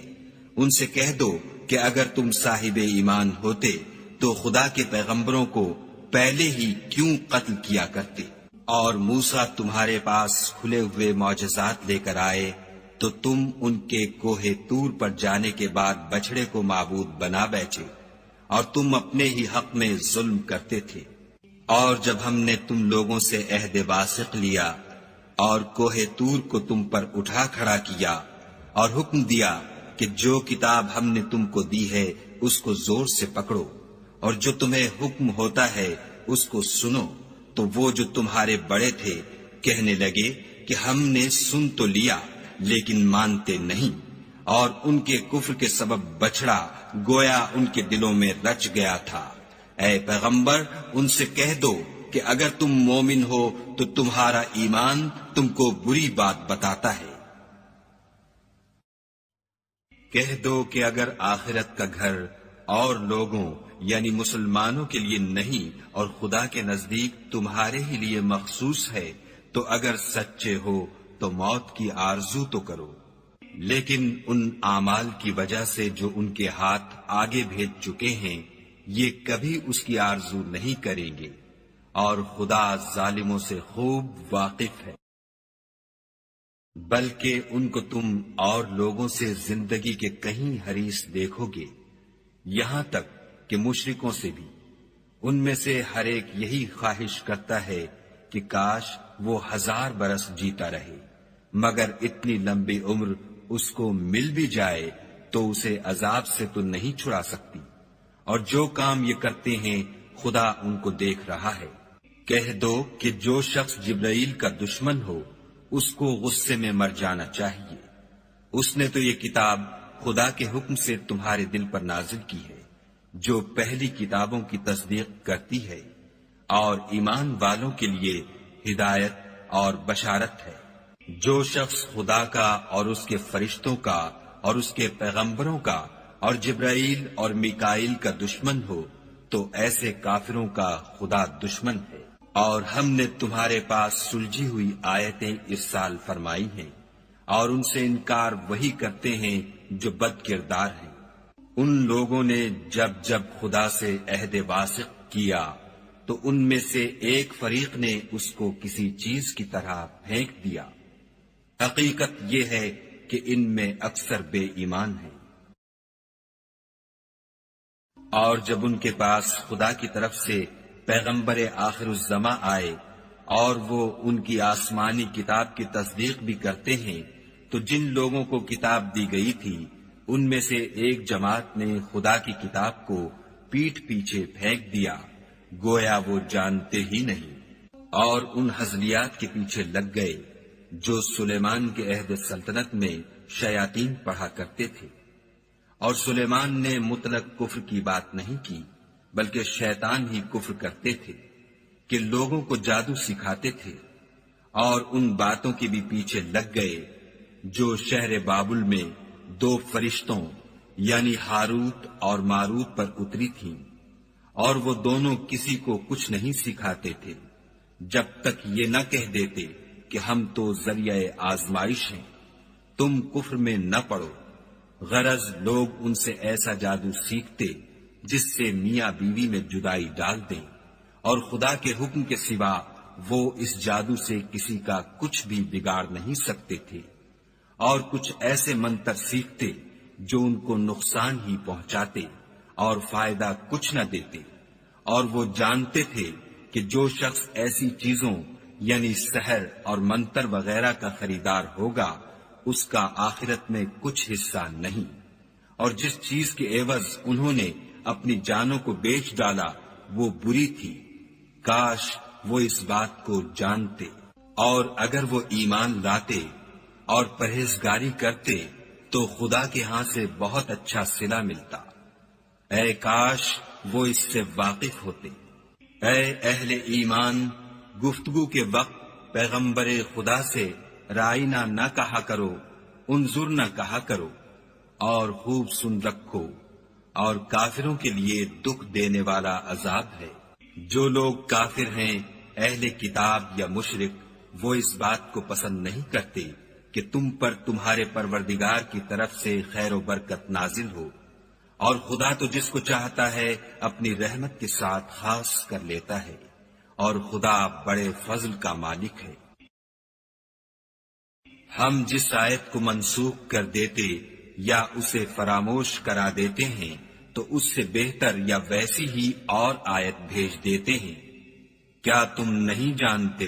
ان سے کہہ دو کہ اگر تم صاحب ایمان ہوتے تو خدا کے پیغمبروں کو پہلے ہی کیوں قتل کیا کرتے؟ اور موسیٰ تمہارے پاس کھلے ہوئے معجزات لے کر آئے تو تم ان کے کوہ طور پر جانے کے بعد بچڑے کو معبود بنا بیٹھے، اور تم اپنے ہی حق میں ظلم کرتے تھے۔ اور جب ہم نے تم لوگوں سے عہد واثق لیا اور کوہ طور کو تم پر اٹھا کھڑا کیا اور حکم دیا کہ جو کتاب ہم نے تم کو دی ہے اس کو زور سے پکڑو، اور جو تمہیں حکم ہوتا ہے اس کو سنو، تو وہ جو تمہارے بڑے تھے کہنے لگے کہ ہم نے سن تو لیا لیکن مانتے نہیں، اور ان کے کفر کے سبب بچڑا گویا ان کے دلوں میں رچ گیا تھا۔ اے پیغمبر ان سے کہہ دو کہ اگر تم مومن ہو تو تمہارا ایمان تم کو بری بات بتاتا ہے۔ کہہ دو کہ اگر آخرت کا گھر اور لوگوں یعنی مسلمانوں کے لیے نہیں اور خدا کے نزدیک تمہارے ہی لیے مخصوص ہے تو اگر سچے ہو تو موت کی آرزو تو کرو، لیکن ان اعمال کی وجہ سے جو ان کے ہاتھ آگے بھیج چکے ہیں یہ کبھی اس کی آرزو نہیں کریں گے، اور خدا ظالموں سے خوب واقف ہے۔ بلکہ ان کو تم اور لوگوں سے زندگی کے کہیں حریص دیکھو گے، یہاں تک کہ مشرکوں سے بھی۔ ان میں سے ہر ایک یہی خواہش کرتا ہے کہ کاش وہ 1000 برس جیتا رہے، مگر اتنی لمبی عمر اس کو مل بھی جائے تو اسے عذاب سے تو نہیں چھڑا سکتی، اور جو کام یہ کرتے ہیں خدا ان کو دیکھ رہا ہے۔ کہہ دو کہ جو شخص جبرائیل کا دشمن ہو اس کو غصے میں مر جانا چاہیے، اس نے تو یہ کتاب خدا کے حکم سے تمہارے دل پر نازل کی ہے جو پہلی کتابوں کی تصدیق کرتی ہے، اور ایمان والوں کے لیے ہدایت اور بشارت ہے۔ جو شخص خدا کا اور اس کے فرشتوں کا اور اس کے پیغمبروں کا اور جبرائیل اور میکائیل کا دشمن ہو تو ایسے کافروں کا خدا دشمن ہے۔ اور ہم نے تمہارے پاس سلجھی ہوئی آیتیں ارسال فرمائی ہیں، اور ان سے انکار وہی کرتے ہیں جو بد کردار ہیں۔ ان لوگوں نے جب جب خدا سے عہد واثق کیا تو ان میں سے ایک فریق نے اس کو کسی چیز کی طرح پھینک دیا۔ حقیقت یہ ہے کہ ان میں اکثر بے ایمان ہیں۔ اور جب ان کے پاس خدا کی طرف سے پیغمبر آخر الزماں آئے اور وہ ان کی آسمانی کتاب کی تصدیق بھی کرتے ہیں تو جن لوگوں کو کتاب دی گئی تھی ان میں سے ایک جماعت نے خدا کی کتاب کو پیٹھ پیچھے پھینک دیا گویا وہ جانتے ہی نہیں، اور ان ہزلیات کے پیچھے لگ گئے جو سلیمان کے عہد سلطنت میں شیاطین پڑھا کرتے تھے۔ اور سلیمان نے مطلق کفر کی بات نہیں کی، بلکہ شیطان ہی کفر کرتے تھے کہ لوگوں کو جادو سکھاتے تھے، اور ان باتوں کے بھی پیچھے لگ گئے جو شہر بابل میں 2 فرشتوں یعنی ہاروت اور ماروت پر اتری تھیں، اور وہ دونوں کسی کو کچھ نہیں سکھاتے تھے جب تک یہ نہ کہہ دیتے کہ ہم تو ذریعہ آزمائش ہیں، تم کفر میں نہ پڑو۔ غرض لوگ ان سے ایسا جادو سیکھتے جس سے میاں بیوی میں جدائی ڈال دیں، اور خدا کے حکم کے سوا وہ اس جادو سے کسی کا کچھ بھی بگاڑ نہیں سکتے تھے، اور کچھ ایسے منتر سیکھتے جو ان کو نقصان ہی پہنچاتے اور فائدہ کچھ نہ دیتے، اور وہ جانتے تھے کہ جو شخص ایسی چیزوں یعنی سحر اور منتر وغیرہ کا خریدار ہوگا اس کا آخرت میں کچھ حصہ نہیں، اور جس چیز کے عوض انہوں نے اپنی جانوں کو بیچ ڈالا وہ بری تھی، کاش وہ اس بات کو جانتے، اور اگر وہ ایمان لاتے اور پرہیزگاری کرتے تو خدا کے ہاں سے بہت اچھا صلہ ملتا، اے کاش وہ اس سے واقف ہوتے۔ اے اہل ایمان، گفتگو کے وقت پیغمبر خدا سے رائنا نہ کہا کرو، انظر نہ کہا کرو، اور خوب سن رکھو، اور کافروں کے لیے دکھ دینے والا عذاب ہے۔ جو لوگ کافر ہیں، اہل کتاب یا مشرک، وہ اس بات کو پسند نہیں کرتے کہ تم پر تمہارے پروردگار کی طرف سے خیر و برکت نازل ہو، اور خدا تو جس کو چاہتا ہے اپنی رحمت کے ساتھ خاص کر لیتا ہے، اور خدا بڑے فضل کا مالک ہے۔ ہم جس آیت کو منسوخ کر دیتے یا اسے فراموش کرا دیتے ہیں تو اس سے بہتر یا ویسی ہی اور آیت بھیج دیتے ہیں۔ کیا تم نہیں جانتے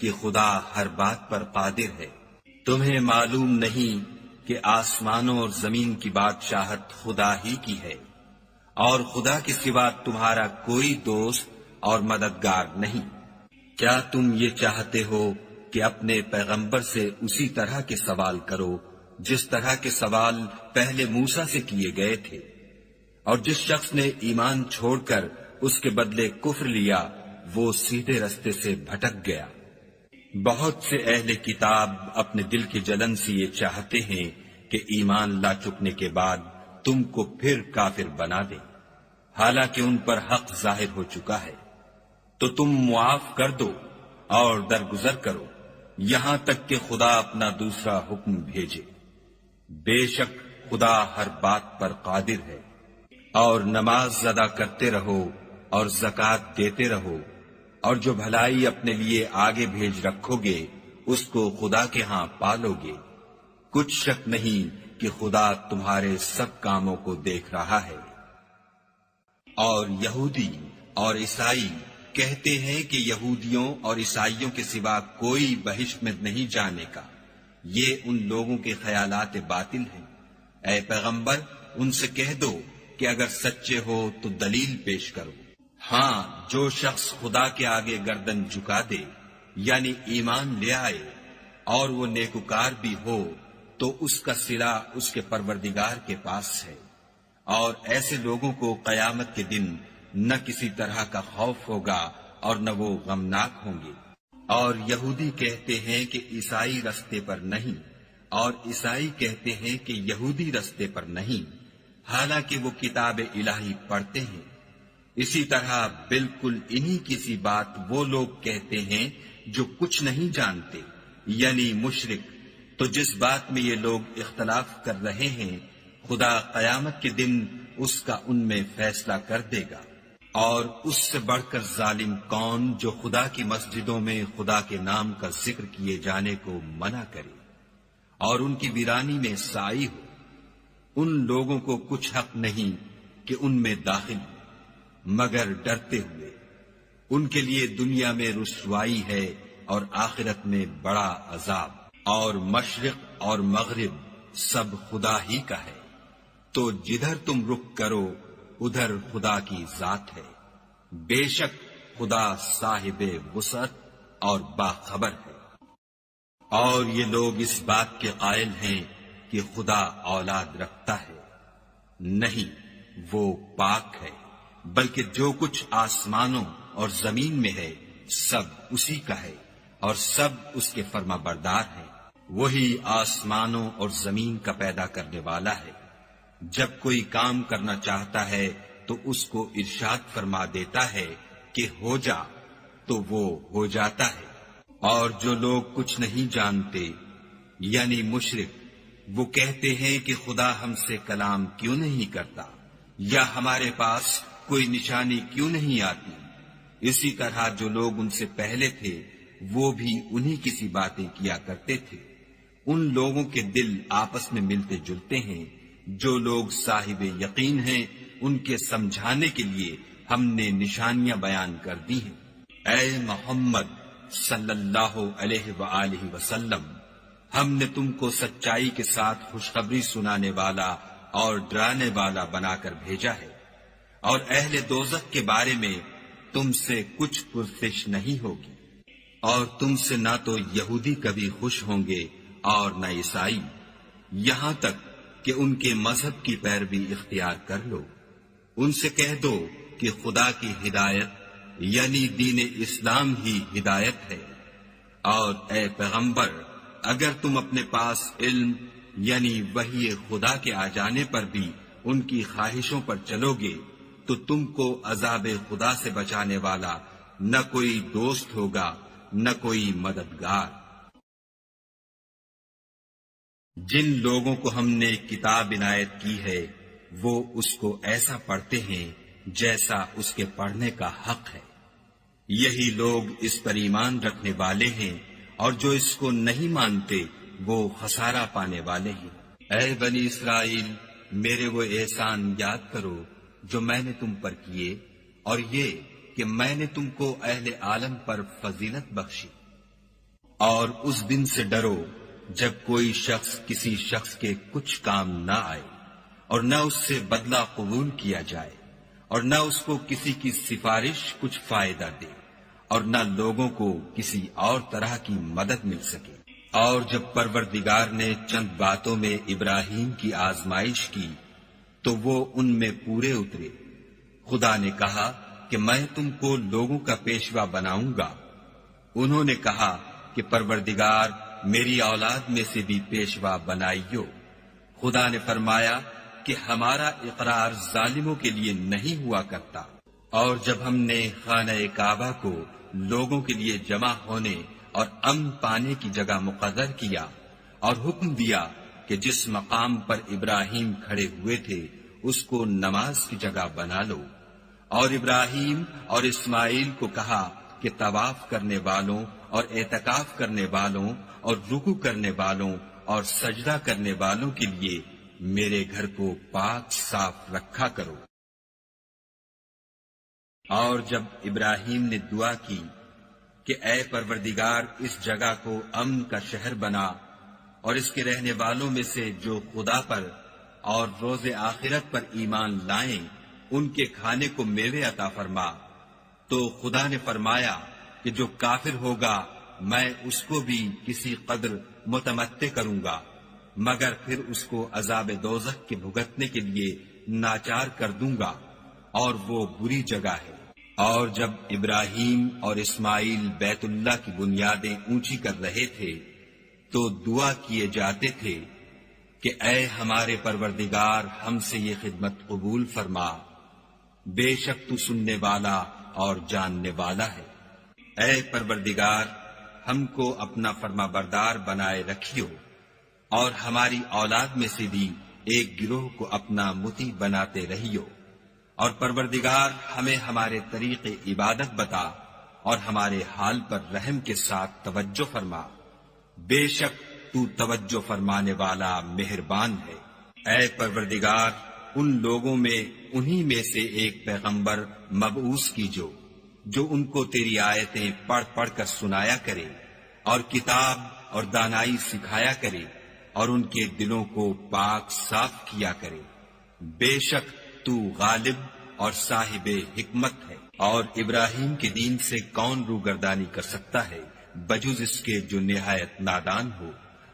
کہ خدا ہر بات پر قادر ہے؟ تمہیں معلوم نہیں کہ آسمانوں اور زمین کی بادشاہت خدا ہی کی ہے، اور خدا کے سوا تمہارا کوئی دوست اور مددگار نہیں۔ کیا تم یہ چاہتے ہو کہ اپنے پیغمبر سے اسی طرح کے سوال کرو جس طرح کے سوال پہلے موسیٰ سے کیے گئے تھے؟ اور جس شخص نے ایمان چھوڑ کر اس کے بدلے کفر لیا وہ سیدھے رستے سے بھٹک گیا۔ بہت سے اہل کتاب اپنے دل کی جلن سے یہ چاہتے ہیں کہ ایمان لا چکنے کے بعد تم کو پھر کافر بنا دیں، حالانکہ ان پر حق ظاہر ہو چکا ہے۔ تو تم معاف کر دو اور درگزر کرو یہاں تک کہ خدا اپنا دوسرا حکم بھیجے۔ بے شک خدا ہر بات پر قادر ہے۔ اور نماز ادا کرتے رہو اور زکوٰۃ دیتے رہو، اور جو بھلائی اپنے لیے آگے بھیج رکھو گے اس کو خدا کے ہاں پالو گے۔ کچھ شک نہیں کہ خدا تمہارے سب کاموں کو دیکھ رہا ہے۔ اور یہودی اور عیسائی کہتے ہیں کہ یہودیوں اور عیسائیوں کے سوا کوئی بہشت میں نہیں جانے کا، یہ ان لوگوں کے خیالات باطل ہیں۔ اے پیغمبر ان سے کہہ دو کہ اگر سچے ہو تو دلیل پیش کرو۔ ہاں، جو شخص خدا کے آگے گردن جھکا دے یعنی ایمان لے آئے اور وہ نیکوکار بھی ہو تو اس کا صلہ اس کے پروردگار کے پاس ہے، اور ایسے لوگوں کو قیامت کے دن نہ کسی طرح کا خوف ہوگا اور نہ وہ غمناک ہوں گے۔ اور یہودی کہتے ہیں کہ عیسائی رستے پر نہیں، اور عیسائی کہتے ہیں کہ یہودی رستے پر نہیں، حالانکہ وہ کتاب الہی پڑھتے ہیں۔ اسی طرح بالکل انہی کی سی بات وہ لوگ کہتے ہیں جو کچھ نہیں جانتے یعنی مشرک۔ تو جس بات میں یہ لوگ اختلاف کر رہے ہیں خدا قیامت کے دن اس کا ان میں فیصلہ کر دے گا۔ اور اس سے بڑھ کر ظالم کون جو خدا کی مسجدوں میں خدا کے نام کا ذکر کیے جانے کو منع کرے اور ان کی ویرانی میں سائی ہو۔ ان لوگوں کو کچھ حق نہیں کہ ان میں داخل ہو مگر ڈرتے ہوئے۔ ان کے لیے دنیا میں رسوائی ہے اور آخرت میں بڑا عذاب۔ اور مشرق اور مغرب سب خدا ہی کا ہے، تو جدھر تم رخ کرو ادھر خدا کی ذات ہے۔ بے شک خدا صاحب وسعت اور باخبر ہے۔ اور یہ لوگ اس بات کے قائل ہیں کہ خدا اولاد رکھتا ہے، نہیں، وہ پاک ہے، بلکہ جو کچھ آسمانوں اور زمین میں ہے سب اسی کا ہے، اور سب اس کے فرما بردار ہیں۔ وہی آسمانوں اور زمین کا پیدا کرنے والا ہے۔ جب کوئی کام کرنا چاہتا ہے تو اس کو ارشاد فرما دیتا ہے کہ ہو جا، تو وہ ہو جاتا ہے۔ اور جو لوگ کچھ نہیں جانتے یعنی مشرک، وہ کہتے ہیں کہ خدا ہم سے کلام کیوں نہیں کرتا، یا ہمارے پاس کوئی نشانی کیوں نہیں آتی۔ اسی طرح جو لوگ ان سے پہلے تھے وہ بھی انہی کسی باتیں کیا کرتے تھے۔ ان لوگوں کے دل آپس میں ملتے جلتے ہیں۔ جو لوگ صاحب یقین ہیں ان کے سمجھانے کے لیے ہم نے نشانیاں بیان کر دی ہیں۔ اے محمد صلی اللہ علیہ وآلہ وسلم، ہم نے تم کو سچائی کے ساتھ خوشخبری سنانے والا اور ڈرانے والا بنا کر بھیجا ہے، اور اہل دوزخ کے بارے میں تم سے کچھ پرسش نہیں ہوگی، اور تم سے نہ تو یہودی کبھی خوش ہوں گے اور نہ عیسائی، یہاں تک کہ ان کے مذہب کی پیروی اختیار کر لو۔ ان سے کہہ دو کہ خدا کی ہدایت یعنی دین اسلام ہی ہدایت ہے، اور اے پیغمبر اگر تم اپنے پاس علم یعنی وحی خدا کے آ جانے پر بھی ان کی خواہشوں پر چلو گے تو تم کو عذاب خدا سے بچانے والا نہ کوئی دوست ہوگا نہ کوئی مددگار۔ جن لوگوں کو ہم نے کتاب عنایت کی ہے وہ اس کو ایسا پڑھتے ہیں جیسا اس کے پڑھنے کا حق ہے، یہی لوگ اس پر ایمان رکھنے والے ہیں، اور جو اس کو نہیں مانتے وہ خسارہ پانے والے ہیں۔ اے بنی اسرائیل، میرے وہ احسان یاد کرو جو میں نے تم پر کیے، اور یہ کہ میں نے تم کو اہل عالم پر فضیلت بخشی۔ اور اس دن سے ڈرو جب کوئی شخص کسی شخص کے کچھ کام نہ آئے، اور نہ اس سے بدلہ قبول کیا جائے، اور نہ اس کو کسی کی سفارش کچھ فائدہ دے، اور نہ لوگوں کو کسی اور طرح کی مدد مل سکے۔ اور جب پروردگار نے چند باتوں میں ابراہیم کی آزمائش کی تو وہ ان میں پورے اترے۔ خدا نے کہا کہ میں تم کو لوگوں کا پیشوا بناؤں گا۔ انہوں نے کہا کہ پروردگار میری اولاد میں سے بھی پیشوا بنائیو۔ خدا نے فرمایا کہ ہمارا اقرار ظالموں کے لیے نہیں ہوا کرتا۔ اور جب ہم نے خانہ کعبہ کو لوگوں کے لیے جمع ہونے اور امن پانے کی جگہ مقرر کیا اور حکم دیا کہ جس مقام پر ابراہیم کھڑے ہوئے تھے اس کو نماز کی جگہ بنا لو، اور ابراہیم اور اسماعیل کو کہا کہ طواف کرنے والوں اور اعتکاف کرنے والوں اور رکوع کرنے والوں اور سجدہ کرنے والوں کے لیے میرے گھر کو پاک صاف رکھا کرو۔ اور جب ابراہیم نے دعا کی کہ اے پروردگار اس جگہ کو امن کا شہر بنا، اور اس کے رہنے والوں میں سے جو خدا پر اور روز آخرت پر ایمان لائیں ان کے کھانے کو میوے عطا فرما، تو خدا نے فرمایا کہ جو کافر ہوگا میں اس کو بھی کسی قدر متمتع کروں گا، مگر پھر اس کو عذاب دوزخ کے بھگتنے کے لیے ناچار کر دوں گا، اور وہ بری جگہ ہے۔ اور جب ابراہیم اور اسماعیل بیت اللہ کی بنیادیں اونچی کر رہے تھے تو دعا کیے جاتے تھے کہ اے ہمارے پروردگار ہم سے یہ خدمت قبول فرما، بے شک تو سننے والا اور جاننے والا ہے۔ اے پروردگار ہم کو اپنا فرما بردار بنائے رکھیو، اور ہماری اولاد میں سے بھی ایک گروہ کو اپنا مطیع بناتے رہیو، اور پروردگار ہمیں ہمارے طریق عبادت بتا اور ہمارے حال پر رحم کے ساتھ توجہ فرما، بے شک تو توجہ فرمانے والا مہربان ہے۔ اے پروردگار ان لوگوں میں انہی میں سے ایک پیغمبر مبعوث کیجو جو ان کو تیری آیتیں پڑھ پڑھ کر سنایا کرے اور کتاب اور دانائی سکھایا کرے اور ان کے دلوں کو پاک صاف کیا کرے، بے شک تو غالب اور صاحب حکمت ہے۔ اور ابراہیم کے دین سے کون روگردانی کر سکتا ہے بجز اس کے جو نہایت نادان ہو۔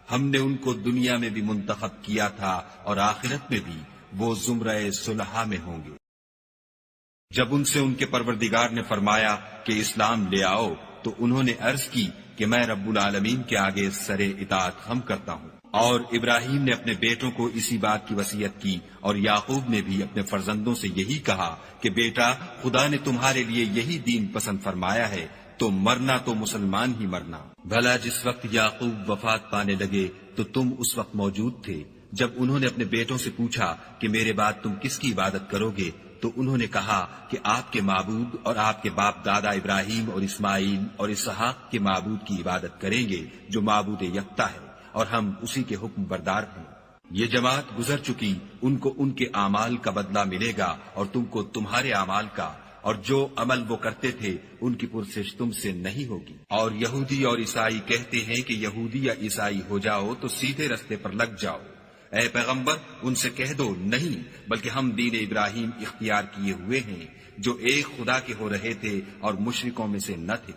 ہم نے ان کو دنیا میں بھی منتخب کیا تھا اور آخرت میں بھی، وہ زمرہ صلحاء میں ہوں گے۔ جب ان سے ان کے پروردگار نے فرمایا کہ اسلام لے آؤ تو انہوں نے عرض کی کہ میں رب العالمین کے آگے سر اطاعت خم کرتا ہوں۔ اور ابراہیم نے اپنے بیٹوں کو اسی بات کی وصیت کی، اور یعقوب نے بھی اپنے فرزندوں سے یہی کہا کہ بیٹا، خدا نے تمہارے لیے یہی دین پسند فرمایا ہے، تو مرنا تو مسلمان ہی مرنا۔ بھلا جس وقت یعقوب وفات پانے لگے تو تم اس وقت موجود تھے جب انہوں نے اپنے بیٹوں سے پوچھا کہ میرے بعد تم کس کی عبادت کرو گے، تو انہوں نے کہا کہ آپ کے معبود اور آپ کے باپ دادا ابراہیم اور اسماعیل اور اسحاق کے معبود کی عبادت کریں گے جو معبود یکتا ہے، اور ہم اسی کے حکم بردار ہیں۔ یہ جماعت گزر چکی، ان کو ان کے اعمال کا بدلہ ملے گا اور تم کو تمہارے اعمال کا، اور جو عمل وہ کرتے تھے ان کی پرسش تم سے نہیں ہوگی۔ اور یہودی اور عیسائی کہتے ہیں کہ یہودی یا عیسائی ہو جاؤ تو سیدھے رستے پر لگ جاؤ۔ اے پیغمبر، ان سے کہہ دو نہیں، بلکہ ہم دین ابراہیم اختیار کیے ہوئے ہیں جو ایک خدا کے ہو رہے تھے اور مشرکوں میں سے نہ تھے۔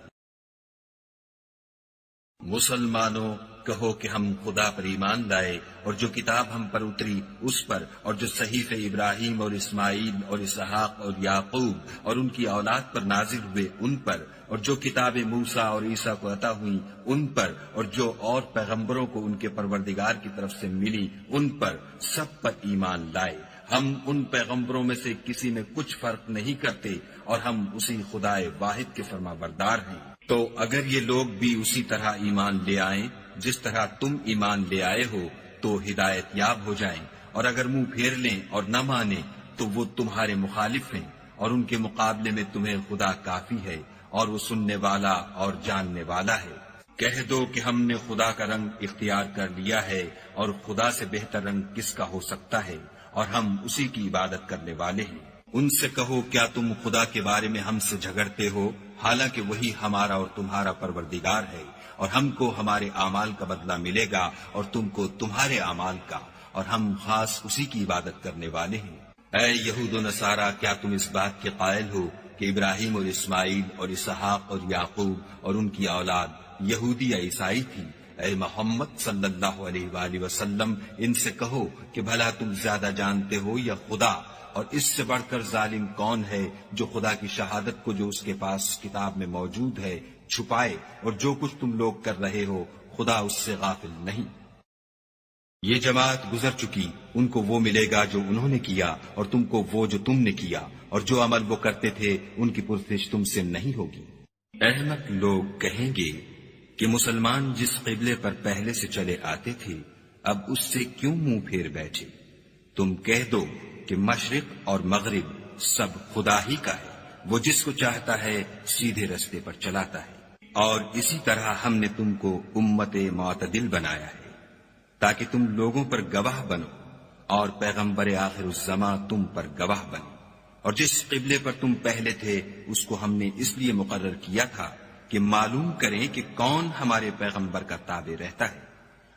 مسلمانوں، کہو کہ ہم خدا پر ایمان لائے اور جو کتاب ہم پر اتری اس پر، اور جو صحیفے ابراہیم اور اسماعیل اور اسحاق اور یعقوب اور ان کی اولاد پر نازل ہوئے ان پر، اور جو کتابیں موسیٰ اور عیسیٰ کو عطا ہوئیں ان پر، اور جو اور پیغمبروں کو ان کے پروردگار کی طرف سے ملی ان پر، سب پر ایمان لائے۔ ہم ان پیغمبروں میں سے کسی میں کچھ فرق نہیں کرتے، اور ہم اسی خدا واحد کے فرما بردار ہیں۔ تو اگر یہ لوگ بھی اسی طرح ایمان لے آئیں جس طرح تم ایمان لے آئے ہو تو ہدایت یاب ہو جائیں، اور اگر منہ پھیر لیں اور نہ مانیں تو وہ تمہارے مخالف ہیں، اور ان کے مقابلے میں تمہیں خدا کافی ہے، اور وہ سننے والا اور جاننے والا ہے۔ کہہ دو کہ ہم نے خدا کا رنگ اختیار کر لیا ہے، اور خدا سے بہتر رنگ کس کا ہو سکتا ہے، اور ہم اسی کی عبادت کرنے والے ہیں۔ ان سے کہو کیا تم خدا کے بارے میں ہم سے جھگڑتے ہو، حالانکہ وہی ہمارا اور تمہارا پروردگار ہے، اور ہم کو ہمارے اعمال کا بدلہ ملے گا اور تم کو تمہارے اعمال کا، اور ہم خاص اسی کی عبادت کرنے والے ہیں۔ اے یہود و نصارہ، کیا تم اس بات کے قائل ہو کہ ابراہیم اور اسماعیل اور اسحاق اور یعقوب اور ان کی اولاد یہودی یا عیسائی تھی؟ اے محمد صلی اللہ علیہ وآلہ وسلم، ان سے کہو کہ بھلا تم زیادہ جانتے ہو یا خدا؟ اور اس سے بڑھ کر ظالم کون ہے جو خدا کی شہادت کو جو اس کے پاس کتاب میں موجود ہے چھپائے، اور جو کچھ تم لوگ کر رہے ہو خدا اس سے غافل نہیں۔ یہ جماعت گزر چکی، ان کو وہ ملے گا جو انہوں نے کیا، اور تم کو وہ جو تم نے کیا، اور جو عمل وہ کرتے تھے ان کی پرسش تم سے نہیں ہوگی۔ احمق لوگ کہیں گے کہ مسلمان جس قبلے پر پہلے سے چلے آتے تھے اب اس سے کیوں منہ پھیر بیٹھے؟ تم کہہ دو کہ مشرق اور مغرب سب خدا ہی کا ہے، وہ جس کو چاہتا ہے سیدھے رستے پر چلاتا ہے۔ اور اسی طرح ہم نے تم کو امت معتدل بنایا ہے تاکہ تم لوگوں پر گواہ بنو، اور پیغمبر آخر الزماں تم پر گواہ بنے۔ اور جس قبلے پر تم پہلے تھے اس کو ہم نے اس لیے مقرر کیا تھا کہ معلوم کریں کہ کون ہمارے پیغمبر کا تابع رہتا ہے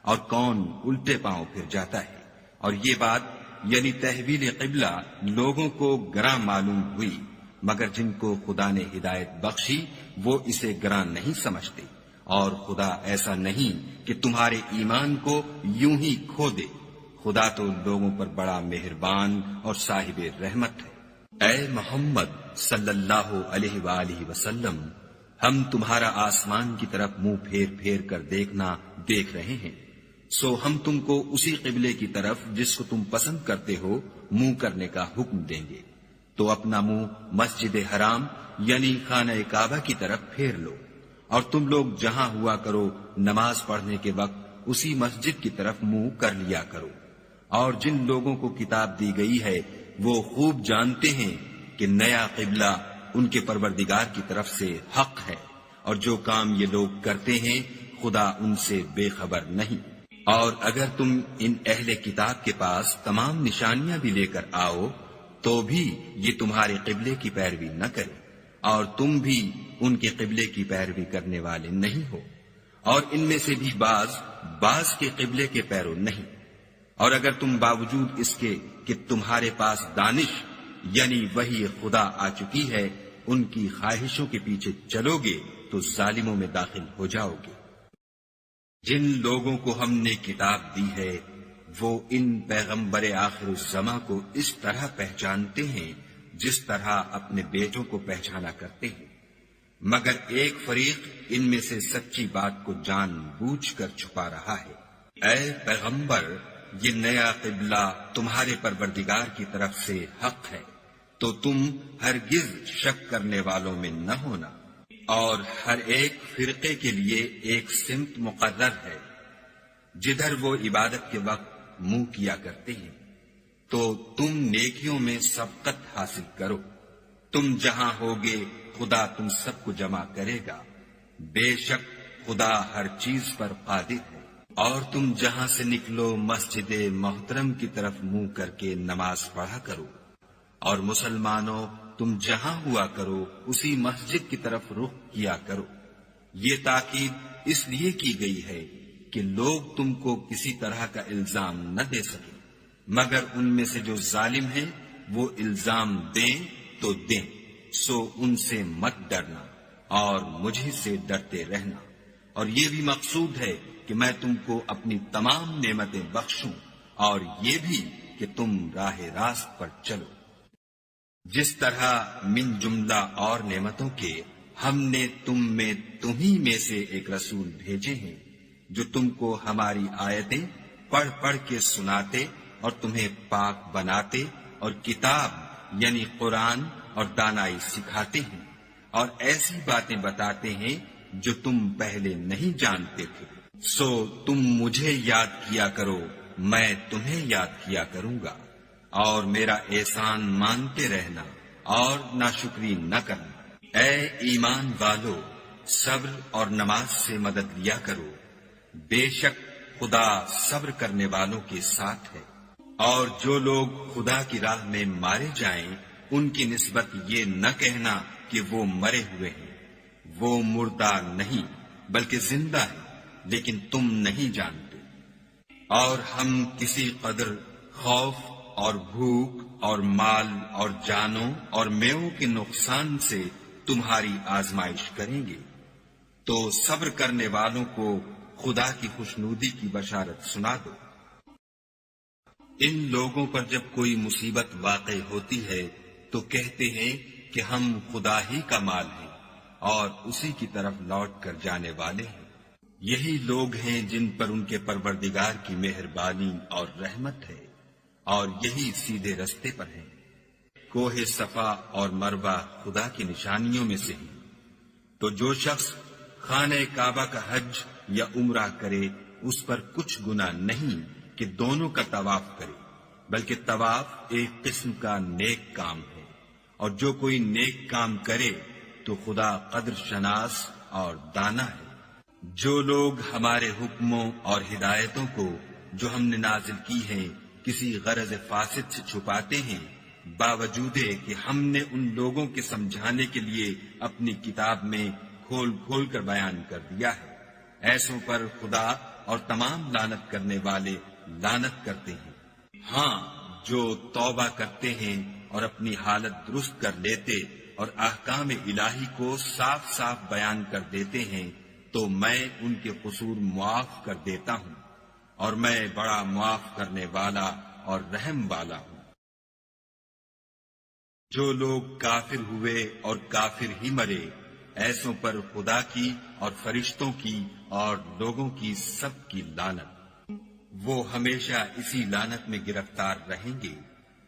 اور کون الٹے پاؤں پھر جاتا ہے۔ اور یہ بات یعنی تحویل قبلہ لوگوں کو گراں معلوم ہوئی، مگر جن کو خدا نے ہدایت بخشی وہ اسے گراں نہیں سمجھتے، اور خدا ایسا نہیں کہ تمہارے ایمان کو یوں ہی کھو دے۔ خدا تو لوگوں پر بڑا مہربان اور صاحب رحمت ہے۔ اے محمد صلی اللہ علیہ وآلہ وسلم، ہم تمہارا آسمان کی طرف منہ پھیر پھیر کر دیکھنا دیکھ رہے ہیں، سو ہم تم کو اسی قبلے کی طرف جس کو تم پسند کرتے ہو منہ کرنے کا حکم دیں گے، تو اپنا منہ مسجد حرام یعنی خانہ کعبہ کی طرف پھیر لو، اور تم لوگ جہاں ہوا کرو نماز پڑھنے کے وقت اسی مسجد کی طرف منہ کر لیا کرو۔ اور جن لوگوں کو کتاب دی گئی ہے وہ خوب جانتے ہیں کہ نیا قبلہ ان کے پروردگار کی طرف سے حق ہے، اور جو کام یہ لوگ کرتے ہیں خدا ان سے بے خبر نہیں۔ اور اگر تم ان اہل کتاب کے پاس تمام نشانیاں بھی لے کر آؤ تو بھی یہ تمہارے قبلے کی پیروی نہ کرے، اور تم بھی ان کے قبلے کی پیروی کرنے والے نہیں ہو، اور ان میں سے بھی بعض کے قبلے کے پیرو نہیں۔ اور اگر تم باوجود اس کے کہ تمہارے پاس دانش یعنی وحی خدا آ چکی ہے ان کی خواہشوں کے پیچھے چلو گے تو ظالموں میں داخل ہو جاؤ گے۔ جن لوگوں کو ہم نے کتاب دی ہے وہ ان پیغمبر آخر الزماں کو اس طرح پہچانتے ہیں جس طرح اپنے بیٹوں کو پہچانا کرتے ہیں، مگر ایک فریق ان میں سے سچی بات کو جان بوجھ کر چھپا رہا ہے۔ اے پیغمبر، یہ نیا قبلہ تمہارے پروردگار کی طرف سے حق ہے، تو تم ہرگز شک کرنے والوں میں نہ ہونا، اور ہر ایک فرقے کے لیے ایک سمت مقرر ہے جدھر وہ عبادت کے وقت منہ کیا کرتے ہیں، تو تم نیکیوں میں سبقت حاصل کرو۔ تم جہاں ہوگے خدا تم سب کو جمع کرے گا، بے شک خدا ہر چیز پر قادر ہے۔ اور تم جہاں سے نکلو مسجد محترم کی طرف منہ کر کے نماز پڑھا کرو، اور مسلمانوں تم جہاں ہوا کرو اسی مسجد کی طرف رخ کیا کرو۔ یہ تاکید اس لیے کی گئی ہے کہ لوگ تم کو کسی طرح کا الزام نہ دے سکے، مگر ان میں سے جو ظالم ہیں وہ الزام دیں تو دیں، سو ان سے مت ڈرنا اور مجھے سے ڈرتے رہنا۔ اور یہ بھی مقصود ہے کہ میں تم کو اپنی تمام نعمتیں بخشوں، اور یہ بھی کہ تم راہ راست پر چلو۔ جس طرح من جملہ اور نعمتوں کے ہم نے تمہیں میں سے ایک رسول بھیجے ہیں جو تم کو ہماری آیتیں پڑھ پڑھ کے سناتے اور تمہیں پاک بناتے اور کتاب یعنی قرآن اور دانائی سکھاتے ہیں، اور ایسی باتیں بتاتے ہیں جو تم پہلے نہیں جانتے تھے۔ سو تم مجھے یاد کیا کرو، میں تمہیں یاد کیا کروں گا، اور میرا احسان مانتے رہنا اور ناشکری نہ کرنا۔ اے ایمان والو، صبر اور نماز سے مدد لیا کرو، بے شک خدا صبر کرنے والوں کے ساتھ ہے۔ اور جو لوگ خدا کی راہ میں مارے جائیں ان کی نسبت یہ نہ کہنا کہ وہ مرے ہوئے ہیں، وہ مردہ نہیں بلکہ زندہ ہے، لیکن تم نہیں جانتے۔ اور ہم کسی قدر خوف اور بھوک اور مال اور جانوں اور میووں کے نقصان سے تمہاری آزمائش کریں گے، تو صبر کرنے والوں کو خدا کی خوشنودی کی بشارت سنا دو۔ ان لوگوں پر جب کوئی مصیبت واقع ہوتی ہے تو کہتے ہیں کہ ہم خدا ہی کا مال ہیں اور اسی کی طرف لوٹ کر جانے والے ہیں۔ یہی لوگ ہیں جن پر ان کے پروردگار کی مہربانی اور رحمت ہے، اور یہی سیدھے رستے پر ہیں۔ کوہ صفا اور مروہ خدا کی نشانیوں میں سے ہیں، تو جو شخص خانہ کعبہ کا حج یا عمرہ کرے اس پر کچھ گناہ نہیں کہ دونوں کا طواف کرے، بلکہ طواف ایک قسم کا نیک کام ہے، اور جو کوئی نیک کام کرے تو خدا قدر شناس اور دانا ہے۔ جو لوگ ہمارے حکموں اور ہدایتوں کو جو ہم نے نازل کی ہیں کسی غرض فاسد سے چھپاتے ہیں، باوجود کہ ہم نے ان لوگوں کے سمجھانے کے لیے اپنی کتاب میں کھول کھول کر بیان کر دیا ہے، ایسوں پر خدا اور تمام لعنت کرنے والے لعنت کرتے ہیں۔ ہاں، جو توبہ کرتے ہیں اور اپنی حالت درست کر لیتے اور احکام الہی کو صاف صاف بیان کر دیتے ہیں تو میں ان کے قصور معاف کر دیتا ہوں، اور میں بڑا معاف کرنے والا اور رحم والا ہوں۔ جو لوگ کافر ہوئے اور کافر ہی مرے، ایسوں پر خدا کی اور فرشتوں کی اور لوگوں کی سب کی لعنت۔ وہ ہمیشہ اسی لعنت میں گرفتار رہیں گے،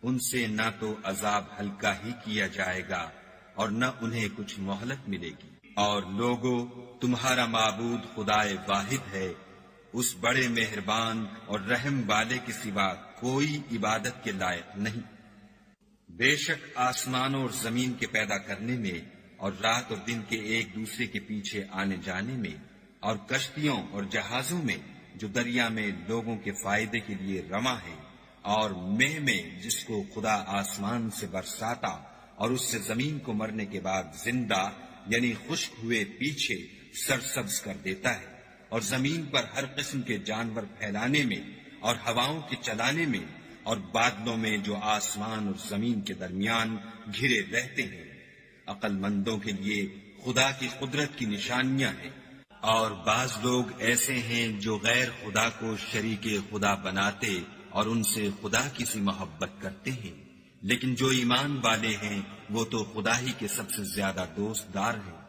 ان سے نہ تو عذاب ہلکا ہی کیا جائے گا اور نہ انہیں کچھ مہلت ملے گی۔ اور لوگوں، تمہارا معبود خدائے واحد ہے، اس بڑے مہربان اور رحم والے کے سوا کوئی عبادت کے لائق نہیں۔ بے شک آسمانوں اور زمین کے پیدا کرنے میں اور رات اور دن کے ایک دوسرے کے پیچھے آنے جانے میں اور کشتیوں اور جہازوں میں جو دریا میں لوگوں کے فائدے کے لیے رواں ہے، اور مہ میں جس کو خدا آسمان سے برساتا اور اس سے زمین کو مرنے کے بعد زندہ یعنی خشک ہوئے پیچھے سرسبز کر دیتا ہے، اور زمین پر ہر قسم کے جانور پھیلانے میں اور ہواؤں کے چلانے میں اور بادلوں میں جو آسمان اور زمین کے درمیان گھرے رہتے ہیں، عقل مندوں کے لیے خدا کی قدرت کی نشانیاں ہیں۔ اور بعض لوگ ایسے ہیں جو غیر خدا کو شریک خدا بناتے اور ان سے خدا کی سی محبت کرتے ہیں، لیکن جو ایمان والے ہیں وہ تو خدا ہی کے سب سے زیادہ دوست دار ہیں۔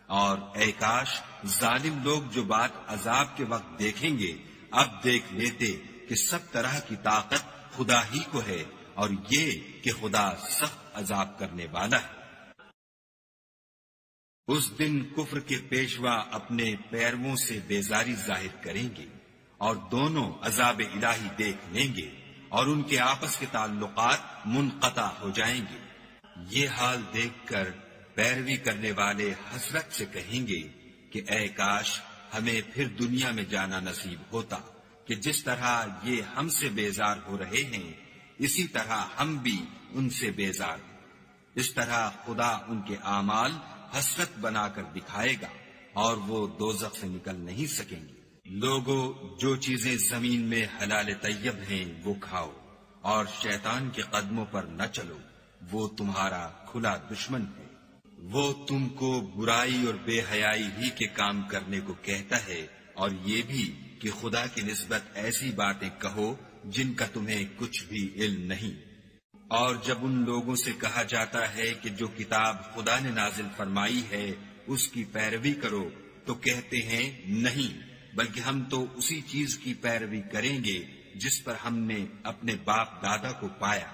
اور اے کاش ظالم لوگ جو بات عذاب کے وقت دیکھیں گے اب دیکھ لیتے کہ سب طرح کی طاقت خدا ہی کو ہے، اور یہ کہ خدا سخت عذاب کرنے والا ہے۔ اس دن کفر کے پیشوا اپنے پیرووں سے بیزاری ظاہر کریں گے اور دونوں عذاب الہی دیکھ لیں گے اور ان کے آپس کے تعلقات منقطع ہو جائیں گے۔ یہ حال دیکھ کر پیروی کرنے والے حسرت سے کہیں گے کہ اے کاش ہمیں پھر دنیا میں جانا نصیب ہوتا کہ جس طرح یہ ہم سے بیزار ہو رہے ہیں اسی طرح ہم بھی ان سے بیزار ہیں۔ اس طرح خدا ان کے اعمال حسرت بنا کر دکھائے گا اور وہ دوزخ سے نکل نہیں سکیں گے۔ لوگوں، جو چیزیں زمین میں حلال طیب ہیں وہ کھاؤ اور شیطان کے قدموں پر نہ چلو، وہ تمہارا کھلا دشمن ہے۔ وہ تم کو برائی اور بے حیائی ہی کے کام کرنے کو کہتا ہے اور یہ بھی کہ خدا کی نسبت ایسی باتیں کہو جن کا تمہیں کچھ بھی علم نہیں۔ اور جب ان لوگوں سے کہا جاتا ہے کہ جو کتاب خدا نے نازل فرمائی ہے اس کی پیروی کرو تو کہتے ہیں نہیں، بلکہ ہم تو اسی چیز کی پیروی کریں گے جس پر ہم نے اپنے باپ دادا کو پایا۔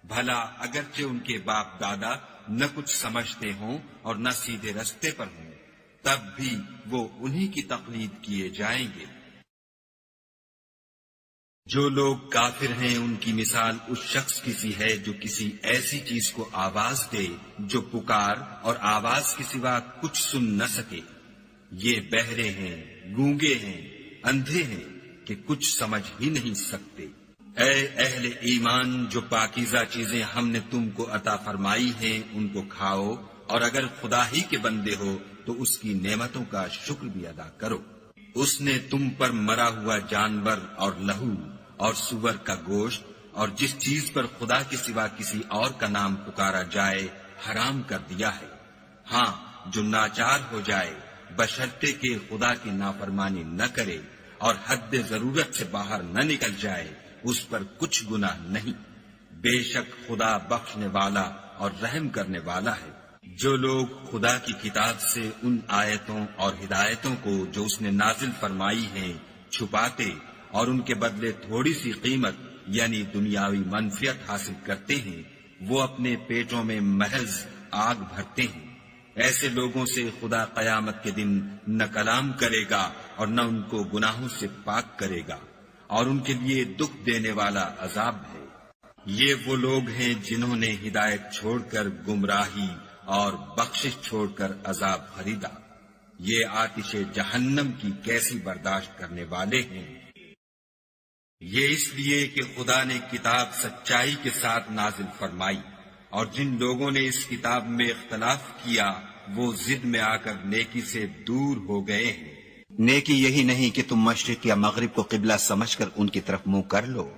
بھلا اگرچہ ان کے باپ دادا نہ کچھ سمجھتے ہوں اور نہ سیدھے رستے پر ہوں تب بھی وہ انہی کی تقلید کیے جائیں گے۔ جو لوگ کافر ہیں ان کی مثال اس شخص کی سی ہے جو کسی ایسی چیز کو آواز دے جو پکار اور آواز کے سوا کچھ سن نہ سکے۔ یہ بہرے ہیں، گونگے ہیں، اندھے ہیں کہ کچھ سمجھ ہی نہیں سکتے۔ اے اہل ایمان، جو پاکیزہ چیزیں ہم نے تم کو عطا فرمائی ہیں ان کو کھاؤ، اور اگر خدا ہی کے بندے ہو تو اس کی نعمتوں کا شکر بھی ادا کرو۔ اس نے تم پر مرا ہوا جانور اور لہو اور سور کا گوشت اور جس چیز پر خدا کے سوا کسی اور کا نام پکارا جائے حرام کر دیا ہے۔ ہاں، جو ناچار ہو جائے بشرطے کہ خدا کی نافرمانی نہ کرے اور حد ضرورت سے باہر نہ نکل جائے اس پر کچھ گناہ نہیں۔ بے شک خدا بخشنے والا اور رحم کرنے والا ہے۔ جو لوگ خدا کی کتاب سے ان آیتوں اور ہدایتوں کو جو اس نے نازل فرمائی ہیں چھپاتے اور ان کے بدلے تھوڑی سی قیمت یعنی دنیاوی منفعت حاصل کرتے ہیں، وہ اپنے پیٹوں میں محض آگ بھرتے ہیں۔ ایسے لوگوں سے خدا قیامت کے دن نہ کلام کرے گا اور نہ ان کو گناہوں سے پاک کرے گا، اور ان کے لیے دکھ دینے والا عذاب ہے۔ یہ وہ لوگ ہیں جنہوں نے ہدایت چھوڑ کر گمراہی اور بخشش چھوڑ کر عذاب خریدا۔ یہ آتش جہنم کی کیسی برداشت کرنے والے ہیں۔ یہ اس لیے کہ خدا نے کتاب سچائی کے ساتھ نازل فرمائی، اور جن لوگوں نے اس کتاب میں اختلاف کیا وہ ضد میں آ کر نیکی سے دور ہو گئے ہیں۔ نیکی یہی نہیں کہ تم مشرق یا مغرب کو قبلہ سمجھ کر ان کی طرف منہ کر لو،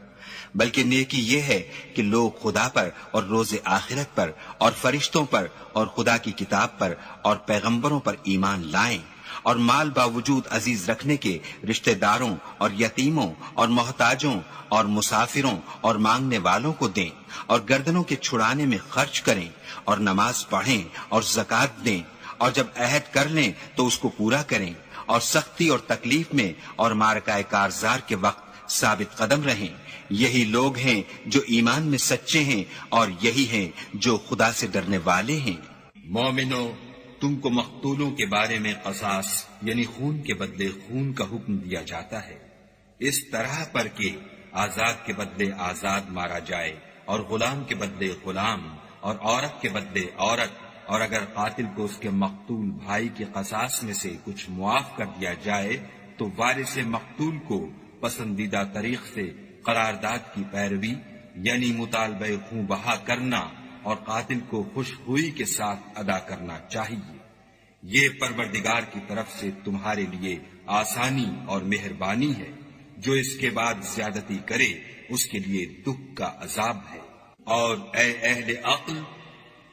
بلکہ نیکی یہ ہے کہ لوگ خدا پر اور روز آخرت پر اور فرشتوں پر اور خدا کی کتاب پر اور پیغمبروں پر ایمان لائیں، اور مال باوجود عزیز رکھنے کے رشتہ داروں اور یتیموں اور محتاجوں اور مسافروں اور مانگنے والوں کو دیں، اور گردنوں کے چھڑانے میں خرچ کریں، اور نماز پڑھیں اور زکوٰۃ دیں، اور جب عہد کر لیں تو اس کو پورا کریں، اور سختی اور تکلیف میں اور معرکہ کارزار کے وقت ثابت قدم رہیں۔ یہی لوگ ہیں جو ایمان میں سچے ہیں اور یہی ہیں جو خدا سے ڈرنے والے ہیں۔ مومنو، تم کو مقتولوں کے بارے میں قصاص یعنی خون کے بدلے خون کا حکم دیا جاتا ہے، اس طرح پر کہ آزاد کے بدلے آزاد مارا جائے اور غلام کے بدلے غلام اور عورت کے بدلے عورت، اور اگر قاتل کو اس کے مقتول بھائی کے قصاص میں سے کچھ معاف کر دیا جائے تو وارث مقتول کو پسندیدہ طریق سے قرارداد کی پیروی یعنی مطالبہ خون بہا کرنا اور قاتل کو خوش ہوئی کے ساتھ ادا کرنا چاہیے۔ یہ پروردگار کی طرف سے تمہارے لیے آسانی اور مہربانی ہے۔ جو اس کے بعد زیادتی کرے اس کے لیے دکھ کا عذاب ہے۔ اور اے اہل عقل،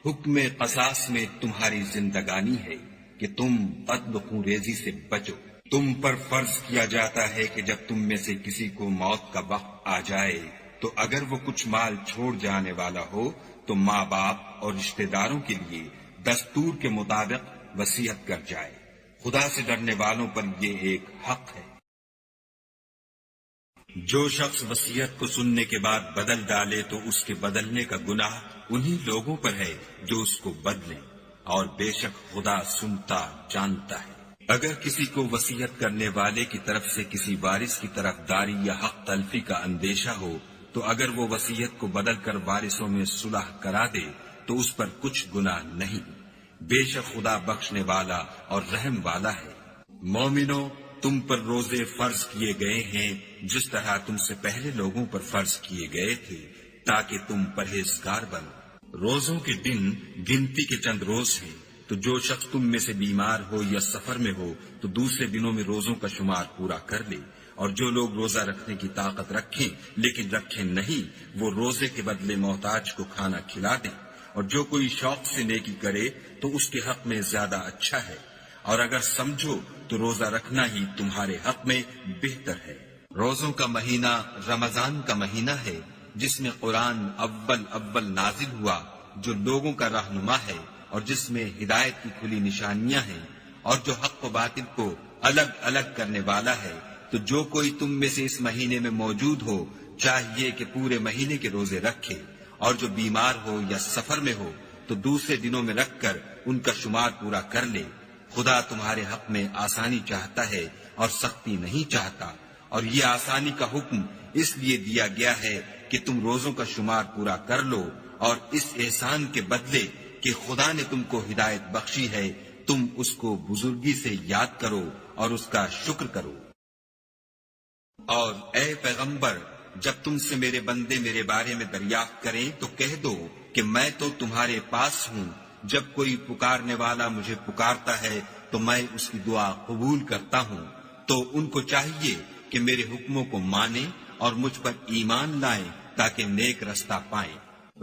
حکم قصاص میں تمہاری زندگانی ہے کہ تم قتل خون ریزی سے بچو۔ تم پر فرض کیا جاتا ہے کہ جب تم میں سے کسی کو موت کا وقت آ جائے تو اگر وہ کچھ مال چھوڑ جانے والا ہو تو ماں باپ اور رشتہ داروں کے لیے دستور کے مطابق وصیت کر جائے۔ خدا سے ڈرنے والوں پر یہ ایک حق ہے۔ جو شخص وصیت کو سننے کے بعد بدل ڈالے تو اس کے بدلنے کا گناہ انہی لوگوں پر ہے جو اس کو بدلیں، اور بے شک خدا سنتا جانتا ہے۔ اگر کسی کو وصیت کرنے والے کی طرف سے کسی وارث کی طرف داری یا حق تلفی کا اندیشہ ہو تو اگر وہ وصیت کو بدل کر وارثوں میں صلح کرا دے تو اس پر کچھ گناہ نہیں، بے شک خدا بخشنے والا اور رحم والا ہے۔ مومنو، تم پر روزے فرض کیے گئے ہیں جس طرح تم سے پہلے لوگوں پر فرض کیے گئے تھے تاکہ تم پرہیزگار بنو۔ روزوں کے دن گنتی کے چند روز ہیں، تو جو شخص تم میں سے بیمار ہو یا سفر میں ہو تو دوسرے دنوں میں روزوں کا شمار پورا کر لے، اور جو لوگ روزہ رکھنے کی طاقت رکھیں لیکن رکھیں نہیں وہ روزے کے بدلے محتاج کو کھانا کھلا دیں، اور جو کوئی شوق سے نیکی کرے تو اس کے حق میں زیادہ اچھا ہے، اور اگر سمجھو تو روزہ رکھنا ہی تمہارے حق میں بہتر ہے۔ روزوں کا مہینہ رمضان کا مہینہ ہے جس میں قرآن اول نازل ہوا، جو لوگوں کا رہنما ہے اور جس میں ہدایت کی کھلی نشانیاں ہیں، اور جو حق و باطل کو الگ الگ کرنے والا ہے۔ تو جو کوئی تم میں سے اس مہینے میں موجود ہو چاہیے کہ پورے مہینے کے روزے رکھے، اور جو بیمار ہو یا سفر میں ہو تو دوسرے دنوں میں رکھ کر ان کا شمار پورا کر لے۔ خدا تمہارے حق میں آسانی چاہتا ہے اور سختی نہیں چاہتا، اور یہ آسانی کا حکم اس لیے دیا گیا ہے کہ تم روزوں کا شمار پورا کر لو، اور اس احسان کے بدلے کہ خدا نے تم کو ہدایت بخشی ہے تم اس کو بزرگی سے یاد کرو اور اس کا شکر کرو۔ اور اے پیغمبر، جب تم سے میرے بندے میرے بارے میں دریافت کریں تو کہہ دو کہ میں تو تمہارے پاس ہوں، جب کوئی پکارنے والا مجھے پکارتا ہے تو میں اس کی دعا قبول کرتا ہوں۔ تو ان کو چاہیے کہ میرے حکموں کو مانیں اور مجھ پر ایمان لائیں تاکہ نیک رستہ پائیں۔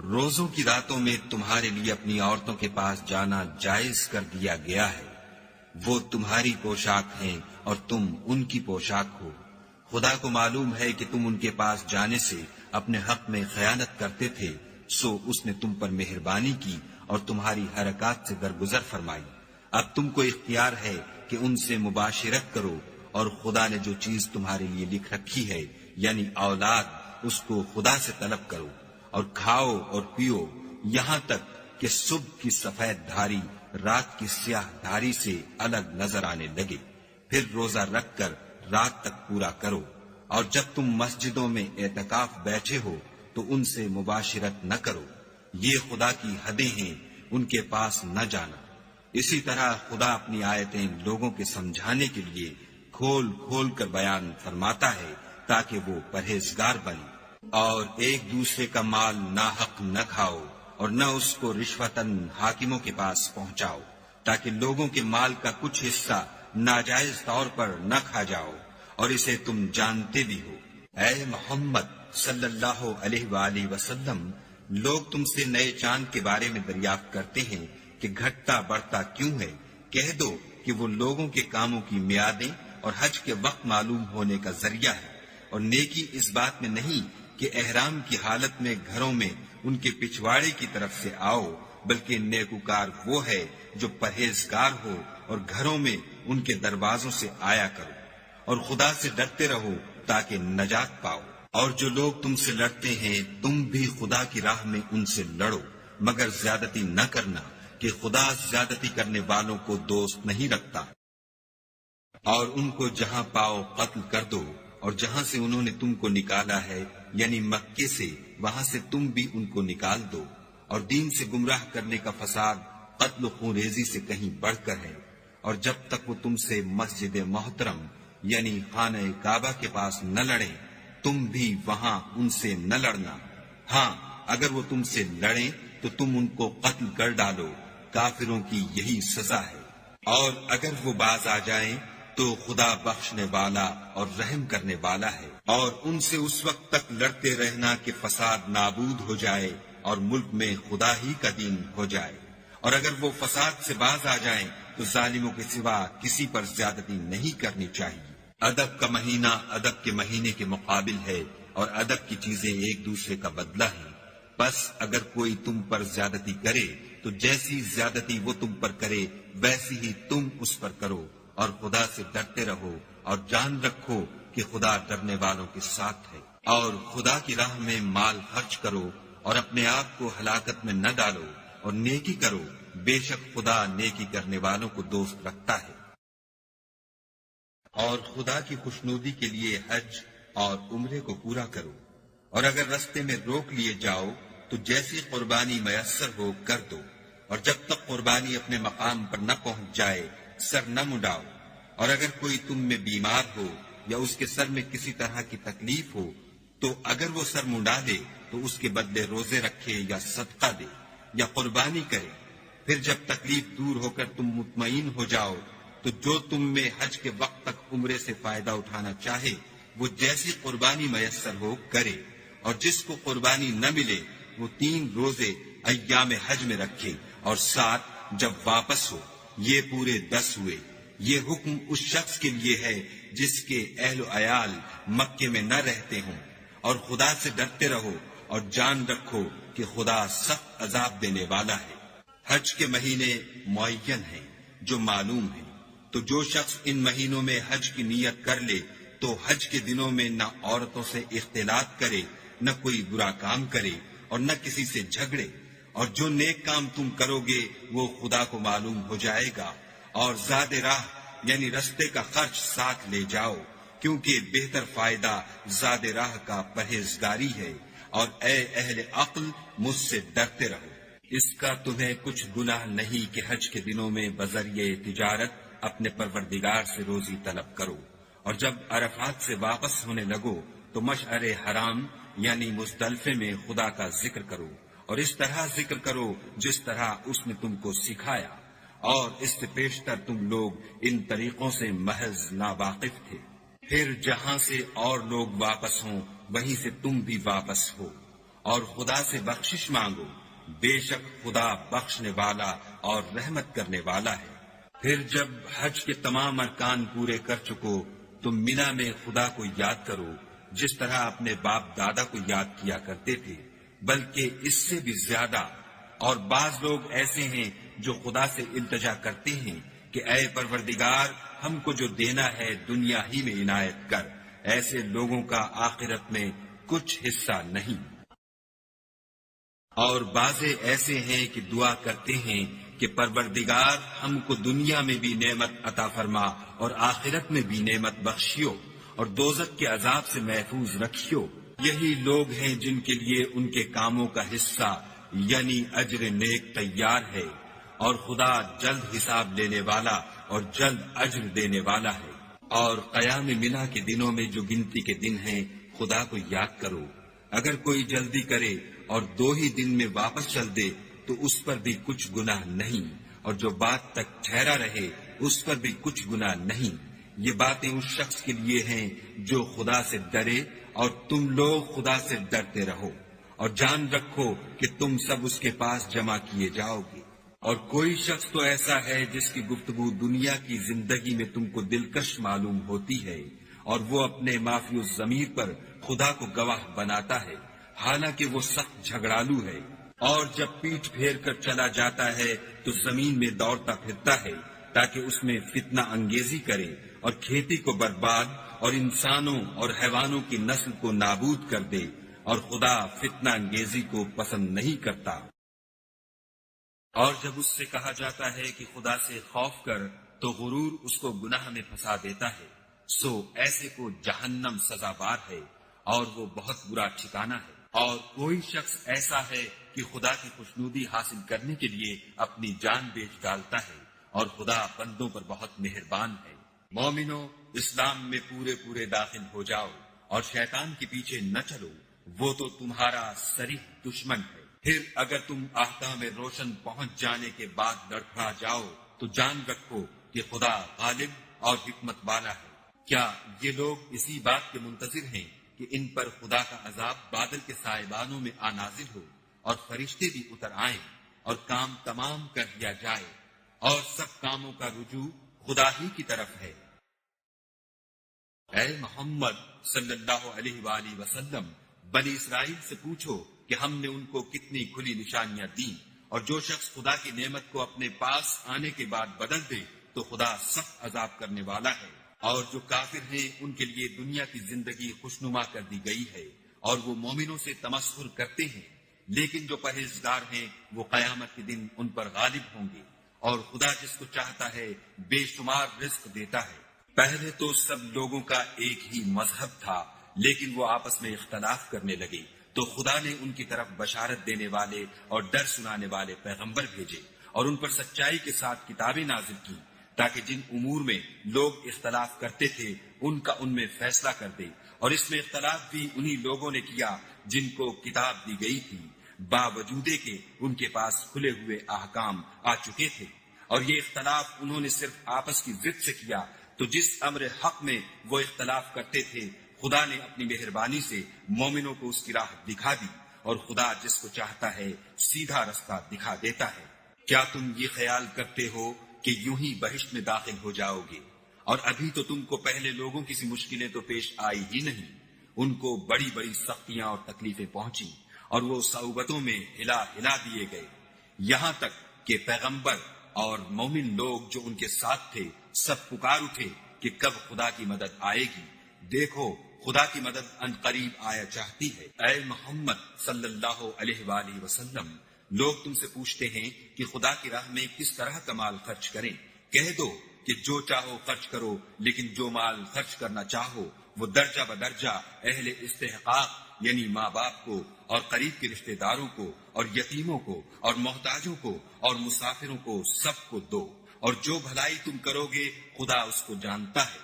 روزوں کی راتوں میں تمہارے لیے اپنی عورتوں کے پاس جانا جائز کر دیا گیا ہے، وہ تمہاری پوشاک ہیں اور تم ان کی پوشاک ہو۔ خدا کو معلوم ہے کہ تم ان کے پاس جانے سے اپنے حق میں خیانت کرتے تھے، سو اس نے تم پر مہربانی کی اور تمہاری حرکات سے درگزر فرمائی۔ اب تم کو اختیار ہے کہ ان سے مباشرت کرو، اور خدا نے جو چیز تمہارے لیے لکھ رکھی ہے یعنی اولاد، اس کو خدا سے طلب کرو، اور کھاؤ اور پیو یہاں تک کہ صبح کی سفید دھاری رات کی سیاہ دھاری سے الگ نظر آنے لگے، پھر روزہ رکھ کر رات تک پورا کرو۔ اور جب تم مسجدوں میں اعتکاف بیٹھے ہو تو ان سے مباشرت نہ کرو، یہ خدا کی حدیں ہیں، ان کے پاس نہ جانا۔ اسی طرح خدا اپنی آیتیں لوگوں کے سمجھانے کے لیے کھول کھول کر بیان فرماتا ہے تاکہ وہ پرہیزگار بنے۔ اور ایک دوسرے کا مال ناحق نہ کھاؤ، اور نہ اس کو رشوتاً حاکموں کے پاس پہنچاؤ، تاکہ لوگوں کے مال کا کچھ حصہ ناجائز طور پر نہ کھا جاؤ، اور اسے تم جانتے بھی ہو۔ اے محمد صلی اللہ علیہ وآلہ وسلم، لوگ تم سے نئے چاند کے بارے میں دریافت کرتے ہیں کہ گھٹتا بڑھتا کیوں ہے، کہہ دو کہ وہ لوگوں کے کاموں کی میعادیں اور حج کے وقت معلوم ہونے کا ذریعہ ہے، اور نیکی اس بات میں نہیں کہ احرام کی حالت میں گھروں میں ان کے پچھواڑے کی طرف سے آؤ، بلکہ نیکوکار وہ ہے جو پرہیزگار ہو اور گھروں میں ان کے دروازوں سے آیا کرو، اور خدا سے ڈرتے رہو تاکہ نجات پاؤ۔ اور جو لوگ تم سے لڑتے ہیں تم بھی خدا کی راہ میں ان سے لڑو، مگر زیادتی نہ کرنا کہ خدا زیادتی کرنے والوں کو دوست نہیں رکھتا۔ اور ان کو جہاں پاؤ قتل کر دو، اور جہاں سے انہوں نے تم کو نکالا ہے یعنی مکے سے، وہاں سے تم بھی ان کو نکال دو۔ اور دین سے گمراہ کرنے کا فساد قتل و خون ریزی سے کہیں بڑھ کر ہے، اور جب تک وہ تم سے مسجد محترم یعنی خانہ کعبہ کے پاس نہ لڑیں تم بھی وہاں ان سے نہ لڑنا۔ ہاں اگر وہ تم سے لڑیں تو تم ان کو قتل کر ڈالو، کافروں کی یہی سزا ہے۔ اور اگر وہ باز آ جائیں تو خدا بخشنے والا اور رحم کرنے والا ہے۔ اور ان سے اس وقت تک لڑتے رہنا کہ فساد نابود ہو جائے اور ملک میں خدا ہی کا دین ہو جائے۔ اور اگر وہ فساد سے باز آ جائیں تو ظالموں کے سوا کسی پر زیادتی نہیں کرنی چاہیے۔ ادب کا مہینہ ادب کے مہینے کے مقابل ہے، اور ادب کی چیزیں ایک دوسرے کا بدلہ ہیں۔ بس اگر کوئی تم پر زیادتی کرے تو جیسی زیادتی وہ تم پر کرے ویسی ہی تم اس پر کرو، اور خدا سے ڈرتے رہو اور جان رکھو کہ خدا ڈرنے والوں کے ساتھ ہے۔ اور خدا کی راہ میں مال خرچ کرو اور اپنے آپ کو ہلاکت میں نہ ڈالو، اور نیکی کرو، بے شک خدا نیکی کرنے والوں کو دوست رکھتا ہے۔ اور خدا کی خوشنودی کے لیے حج اور عمرے کو پورا کرو، اور اگر رستے میں روک لیے جاؤ تو جیسی قربانی میسر ہو کر دو، اور جب تک قربانی اپنے مقام پر نہ پہنچ جائے سر نہ منڈاؤ۔ اور اگر کوئی تم میں بیمار ہو یا اس کے سر میں کسی طرح کی تکلیف ہو تو اگر وہ سر منڈا دے تو اس کے بدلے روزے رکھے یا صدقہ دے یا قربانی کرے۔ پھر جب تکلیف دور ہو کر تم مطمئن ہو جاؤ تو جو تم میں حج کے وقت تک عمرے سے فائدہ اٹھانا چاہے وہ جیسی قربانی میسر ہو کرے، اور جس کو قربانی نہ ملے وہ 3 روزے ایام حج میں رکھے، اور 7 جب واپس ہو۔ یہ پورے 10 ہوئے۔ یہ حکم اس شخص کے لیے ہے جس کے اہل و عیال مکے میں نہ رہتے ہوں۔ اور خدا سے ڈرتے رہو اور جان رکھو کہ خدا سخت عذاب دینے والا ہے۔ حج کے مہینے معین ہیں جو معلوم ہیں، تو جو شخص ان مہینوں میں حج کی نیت کر لے تو حج کے دنوں میں نہ عورتوں سے اختلاط کرے، نہ کوئی برا کام کرے اور نہ کسی سے جھگڑے، اور جو نیک کام تم کرو گے وہ خدا کو معلوم ہو جائے گا۔ اور زاد راہ یعنی رستے کا خرچ ساتھ لے جاؤ، کیونکہ بہتر فائدہ زاد راہ کا پرہیزگاری ہے۔ اور اے اہل عقل مجھ سے ڈرتے رہو۔ اس کا تمہیں کچھ گناہ نہیں کہ حج کے دنوں میں بذریعہ تجارت اپنے پروردگار سے روزی طلب کرو، اور جب عرفات سے واپس ہونے لگو تو مشعر حرام یعنی مزدلفے میں خدا کا ذکر کرو، اور اس طرح ذکر کرو جس طرح اس نے تم کو سکھایا، اور اس سے پیشتر تم لوگ ان طریقوں سے محض ناواقف تھے۔ پھر جہاں سے اور لوگ واپس ہوں وہیں سے تم بھی واپس ہو، اور خدا سے بخشش مانگو، بے شک خدا بخشنے والا اور رحمت کرنے والا ہے۔ پھر جب حج کے تمام ارکان پورے کر چکو تم مینا میں خدا کو یاد کرو جس طرح اپنے باپ دادا کو یاد کیا کرتے تھے، بلکہ اس سے بھی زیادہ۔ اور بعض لوگ ایسے ہیں جو خدا سے التجا کرتے ہیں کہ اے پروردگار ہم کو جو دینا ہے دنیا ہی میں عنایت کر۔ ایسے لوگوں کا آخرت میں کچھ حصہ نہیں۔ اور بعضے ایسے ہیں کہ دعا کرتے ہیں کہ پروردگار ہم کو دنیا میں بھی نعمت عطا فرما اور آخرت میں بھی نعمت بخشیو، اور دوزخ کے عذاب سے محفوظ رکھیو۔ یہی لوگ ہیں جن کے لیے ان کے کاموں کا حصہ یعنی اجر نیک تیار ہے، اور خدا جلد حساب لینے والا اور جلد اجر دینے والا ہے۔ اور قیام منا کے دنوں میں جو گنتی کے دن ہیں خدا کو یاد کرو۔ اگر کوئی جلدی کرے اور 2 ہی دن میں واپس چل دے تو اس پر بھی کچھ گناہ نہیں، اور جو بات تک ٹھہرا رہے اس پر بھی کچھ گناہ نہیں۔ یہ باتیں اس شخص کے لیے ہیں جو خدا سے ڈرے، اور تم لوگ خدا سے ڈرتے رہو، اور جان رکھو کہ تم سب اس کے پاس جمع کیے جاؤ گے۔ اور کوئی شخص تو ایسا ہے جس کی گفتگو دنیا کی زندگی میں تم کو دلکش معلوم ہوتی ہے، اور وہ اپنے معافی الضمیر پر خدا کو گواہ بناتا ہے، حالانکہ وہ سخت جھگڑالو ہے۔ اور جب پیٹھ پھیر کر چلا جاتا ہے تو زمین میں دوڑتا پھرتا ہے تاکہ اس میں فتنہ انگیزی کرے اور کھیتی کو برباد اور انسانوں اور حیوانوں کی نسل کو نابود کر دے، اور خدا فتنہ انگیزی کو پسند نہیں کرتا۔ اور جب اس سے کہا جاتا ہے کہ خدا سے خوف کر تو غرور اس کو گناہ میں پھنسا دیتا ہے، سو ایسے کو جہنم سزاوار ہے اور وہ بہت برا ٹھکانہ ہے۔ اور کوئی شخص ایسا ہے کہ خدا کی خوشنودی حاصل کرنے کے لیے اپنی جان بیچ ڈالتا ہے، اور خدا بندوں پر بہت مہربان ہے۔ مومنو، اسلام میں پورے داخل ہو جاؤ اور شیطان کے پیچھے نہ چلو، وہ تو تمہارا صریح دشمن ہے۔ پھر اگر تم احکام روشن پہنچ جانے کے بعد لڑکھڑا جاؤ تو جان رکھو کہ خدا غالب اور حکمت والا ہے۔ کیا یہ لوگ اسی بات کے منتظر ہیں کہ ان پر خدا کا عذاب بادل کے سائبانوں میں نازل ہو اور فرشتے بھی اتر آئیں اور کام تمام کر دیا جائے اور سب کاموں کا رجوع خدا ہی کی طرف ہے۔ اے محمد صلی اللہ علیہ وآلہ وسلم، بنی اسرائیل سے پوچھو کہ ہم نے ان کو کتنی کھلی نشانیاں دیں، اور جو شخص خدا کی نعمت کو اپنے پاس آنے کے بعد بدل دے تو خدا سخت عذاب کرنے والا ہے۔ اور جو کافر ہیں ان کے لیے دنیا کی زندگی خوشنما کر دی گئی ہے، اور وہ مومنوں سے تمسخر کرتے ہیں، لیکن جو پرہیزگار ہیں وہ قیامت کے دن ان پر غالب ہوں گے، اور خدا جس کو چاہتا ہے بے شمار رزق دیتا ہے۔ پہلے تو سب لوگوں کا ایک ہی مذہب تھا، لیکن وہ آپس میں اختلاف کرنے لگے تو خدا نے ان کی طرف بشارت دینے والے اور ڈر سنانے والے پیغمبر بھیجے، اور ان پر سچائی کے ساتھ کتابیں نازل کی، تاکہ جن امور میں لوگ اختلاف کرتے تھے ان کا ان میں فیصلہ کر دے۔ اور اس میں اختلاف بھی انہی لوگوں نے کیا جن کو کتاب دی گئی تھی، باوجود کہ ان کے پاس کھلے ہوئے احکام آ چکے تھے، اور یہ اختلاف انہوں نے صرف آپس کی ضد سے کیا۔ تو جس امر حق میں وہ اختلاف کرتے تھے خدا نے اپنی مہربانی سے مومنوں کو اس کی راہ دکھا دی، اور خدا جس کو چاہتا ہے سیدھا رستہ دکھا دیتا ہے۔ کیا تم یہ خیال کرتے ہو کہ یوں ہی بہشت میں داخل ہو جاؤ گے، اور ابھی تو تم کو پہلے لوگوں کی سی مشکلیں تو پیش آئی ہی نہیں، ان کو بڑی بڑی سختیاں اور تکلیفیں پہنچی، اور وہ صعوبتوں میں ہلا ہلا دیے گئے، یہاں تک کہ پیغمبر اور مومن لوگ جو ان کے ساتھ تھے سب پکار اٹھے کہ کب خدا کی مدد آئے گی۔ دیکھو خدا کی مدد ان قریب آیا چاہتی ہے۔ اے محمد صلی اللہ علیہ وآلہ وسلم، لوگ تم سے پوچھتے ہیں کہ خدا کی راہ میں کس طرح کا مال خرچ کریں۔ کہہ دو کہ جو چاہو خرچ کرو، لیکن جو مال خرچ کرنا چاہو وہ درجہ بدرجہ اہل استحقاق یعنی ماں باپ کو، اور قریب کے رشتہ داروں کو، اور یتیموں کو، اور محتاجوں کو، اور مسافروں کو، سب کو دو، اور جو بھلائی تم کرو گے خدا اس کو جانتا ہے۔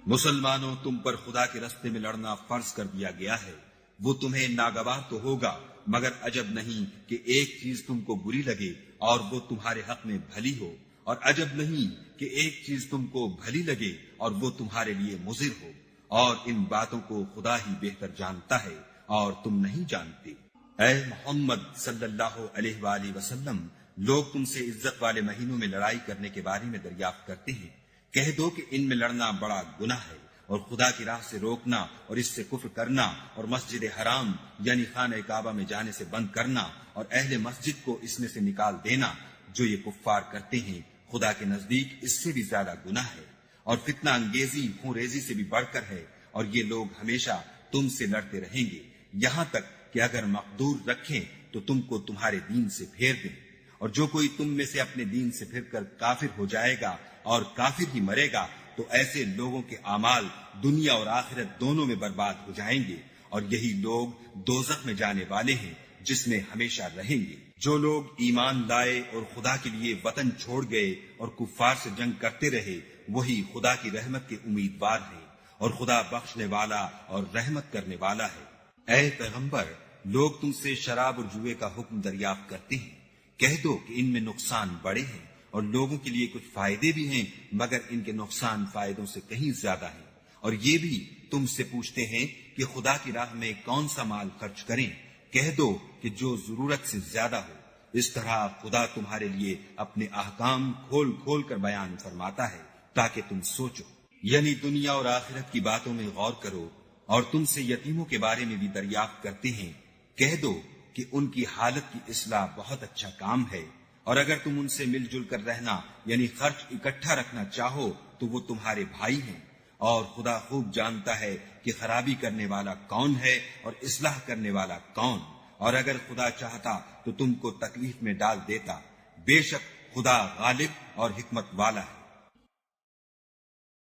مسلمانوں، تم پر خدا کے راستے میں لڑنا فرض کر دیا گیا ہے، وہ تمہیں ناگوار تو ہوگا، مگر عجب نہیں کہ ایک چیز تم کو بری لگے اور وہ تمہارے حق میں بھلی ہو، اور عجب نہیں کہ ایک چیز تم کو بھلی لگے اور وہ تمہارے لیے مضر ہو، اور ان باتوں کو خدا ہی بہتر جانتا ہے اور تم نہیں جانتے۔ اے محمد صلی اللہ علیہ وآلہ وسلم، لوگ تم سے عزت والے مہینوں میں لڑائی کرنے کے بارے میں دریافت کرتے ہیں۔ کہہ دو کہ ان میں لڑنا بڑا گناہ ہے، اور خدا کی راہ سے روکنا اور اس سے کفر کرنا، اور مسجد حرام یعنی خانہ کعبہ میں جانے سے بند کرنا، اور اہل مسجد کو اس میں سے نکال دینا، جو یہ کفار کرتے ہیں خدا کے نزدیک اس سے بھی زیادہ گناہ ہے، اور فتنہ انگیزی خون ریزی سے بھی بڑھ کر ہے، اور یہ لوگ ہمیشہ تم سے لڑتے رہیں گے، یہاں تک کہ اگر مقدور رکھیں تو تم کو تمہارے دین سے پھیر دیں۔ اور جو کوئی تم میں سے اپنے دین سے پھر کر کافر ہو جائے گا اور کافر ہی مرے گا تو ایسے لوگوں کے اعمال دنیا اور آخرت دونوں میں برباد ہو جائیں گے، اور یہی لوگ دوزخ میں جانے والے ہیں جس میں ہمیشہ رہیں گے۔ جو لوگ ایمان لائے اور خدا کے لیے وطن چھوڑ گئے اور کفار سے جنگ کرتے رہے وہی خدا کی رحمت کے امیدوار ہیں، اور خدا بخشنے والا اور رحمت کرنے والا ہے۔ اے پیغمبر، لوگ تم سے شراب اور جوئے کا حکم دریافت کرتے ہیں۔ کہہ دو کہ ان میں نقصان بڑے ہیں اور لوگوں کے لیے کچھ فائدے بھی ہیں، مگر ان کے نقصان فائدوں سے کہیں زیادہ ہیں۔ اور یہ بھی تم سے پوچھتے ہیں کہ خدا کی راہ میں کون سا مال خرچ کریں۔ کہہ دو کہ جو ضرورت سے زیادہ ہو۔ اس طرح خدا تمہارے لیے اپنے احکام کھول کھول کر بیان فرماتا ہے تاکہ تم سوچو، یعنی دنیا اور آخرت کی باتوں میں غور کرو۔ اور تم سے یتیموں کے بارے میں بھی دریافت کرتے ہیں۔ کہہ دو کہ ان کی حالت کی اصلاح بہت اچھا کام ہے، اور اگر تم ان سے مل جل کر رہنا یعنی خرچ اکٹھا رکھنا چاہو تو وہ تمہارے بھائی ہیں، اور خدا خوب جانتا ہے کہ خرابی کرنے والا کون ہے اور اصلاح کرنے والا کون، اور اگر خدا چاہتا تو تم کو تکلیف میں ڈال دیتا، بے شک خدا غالب اور حکمت والا ہے۔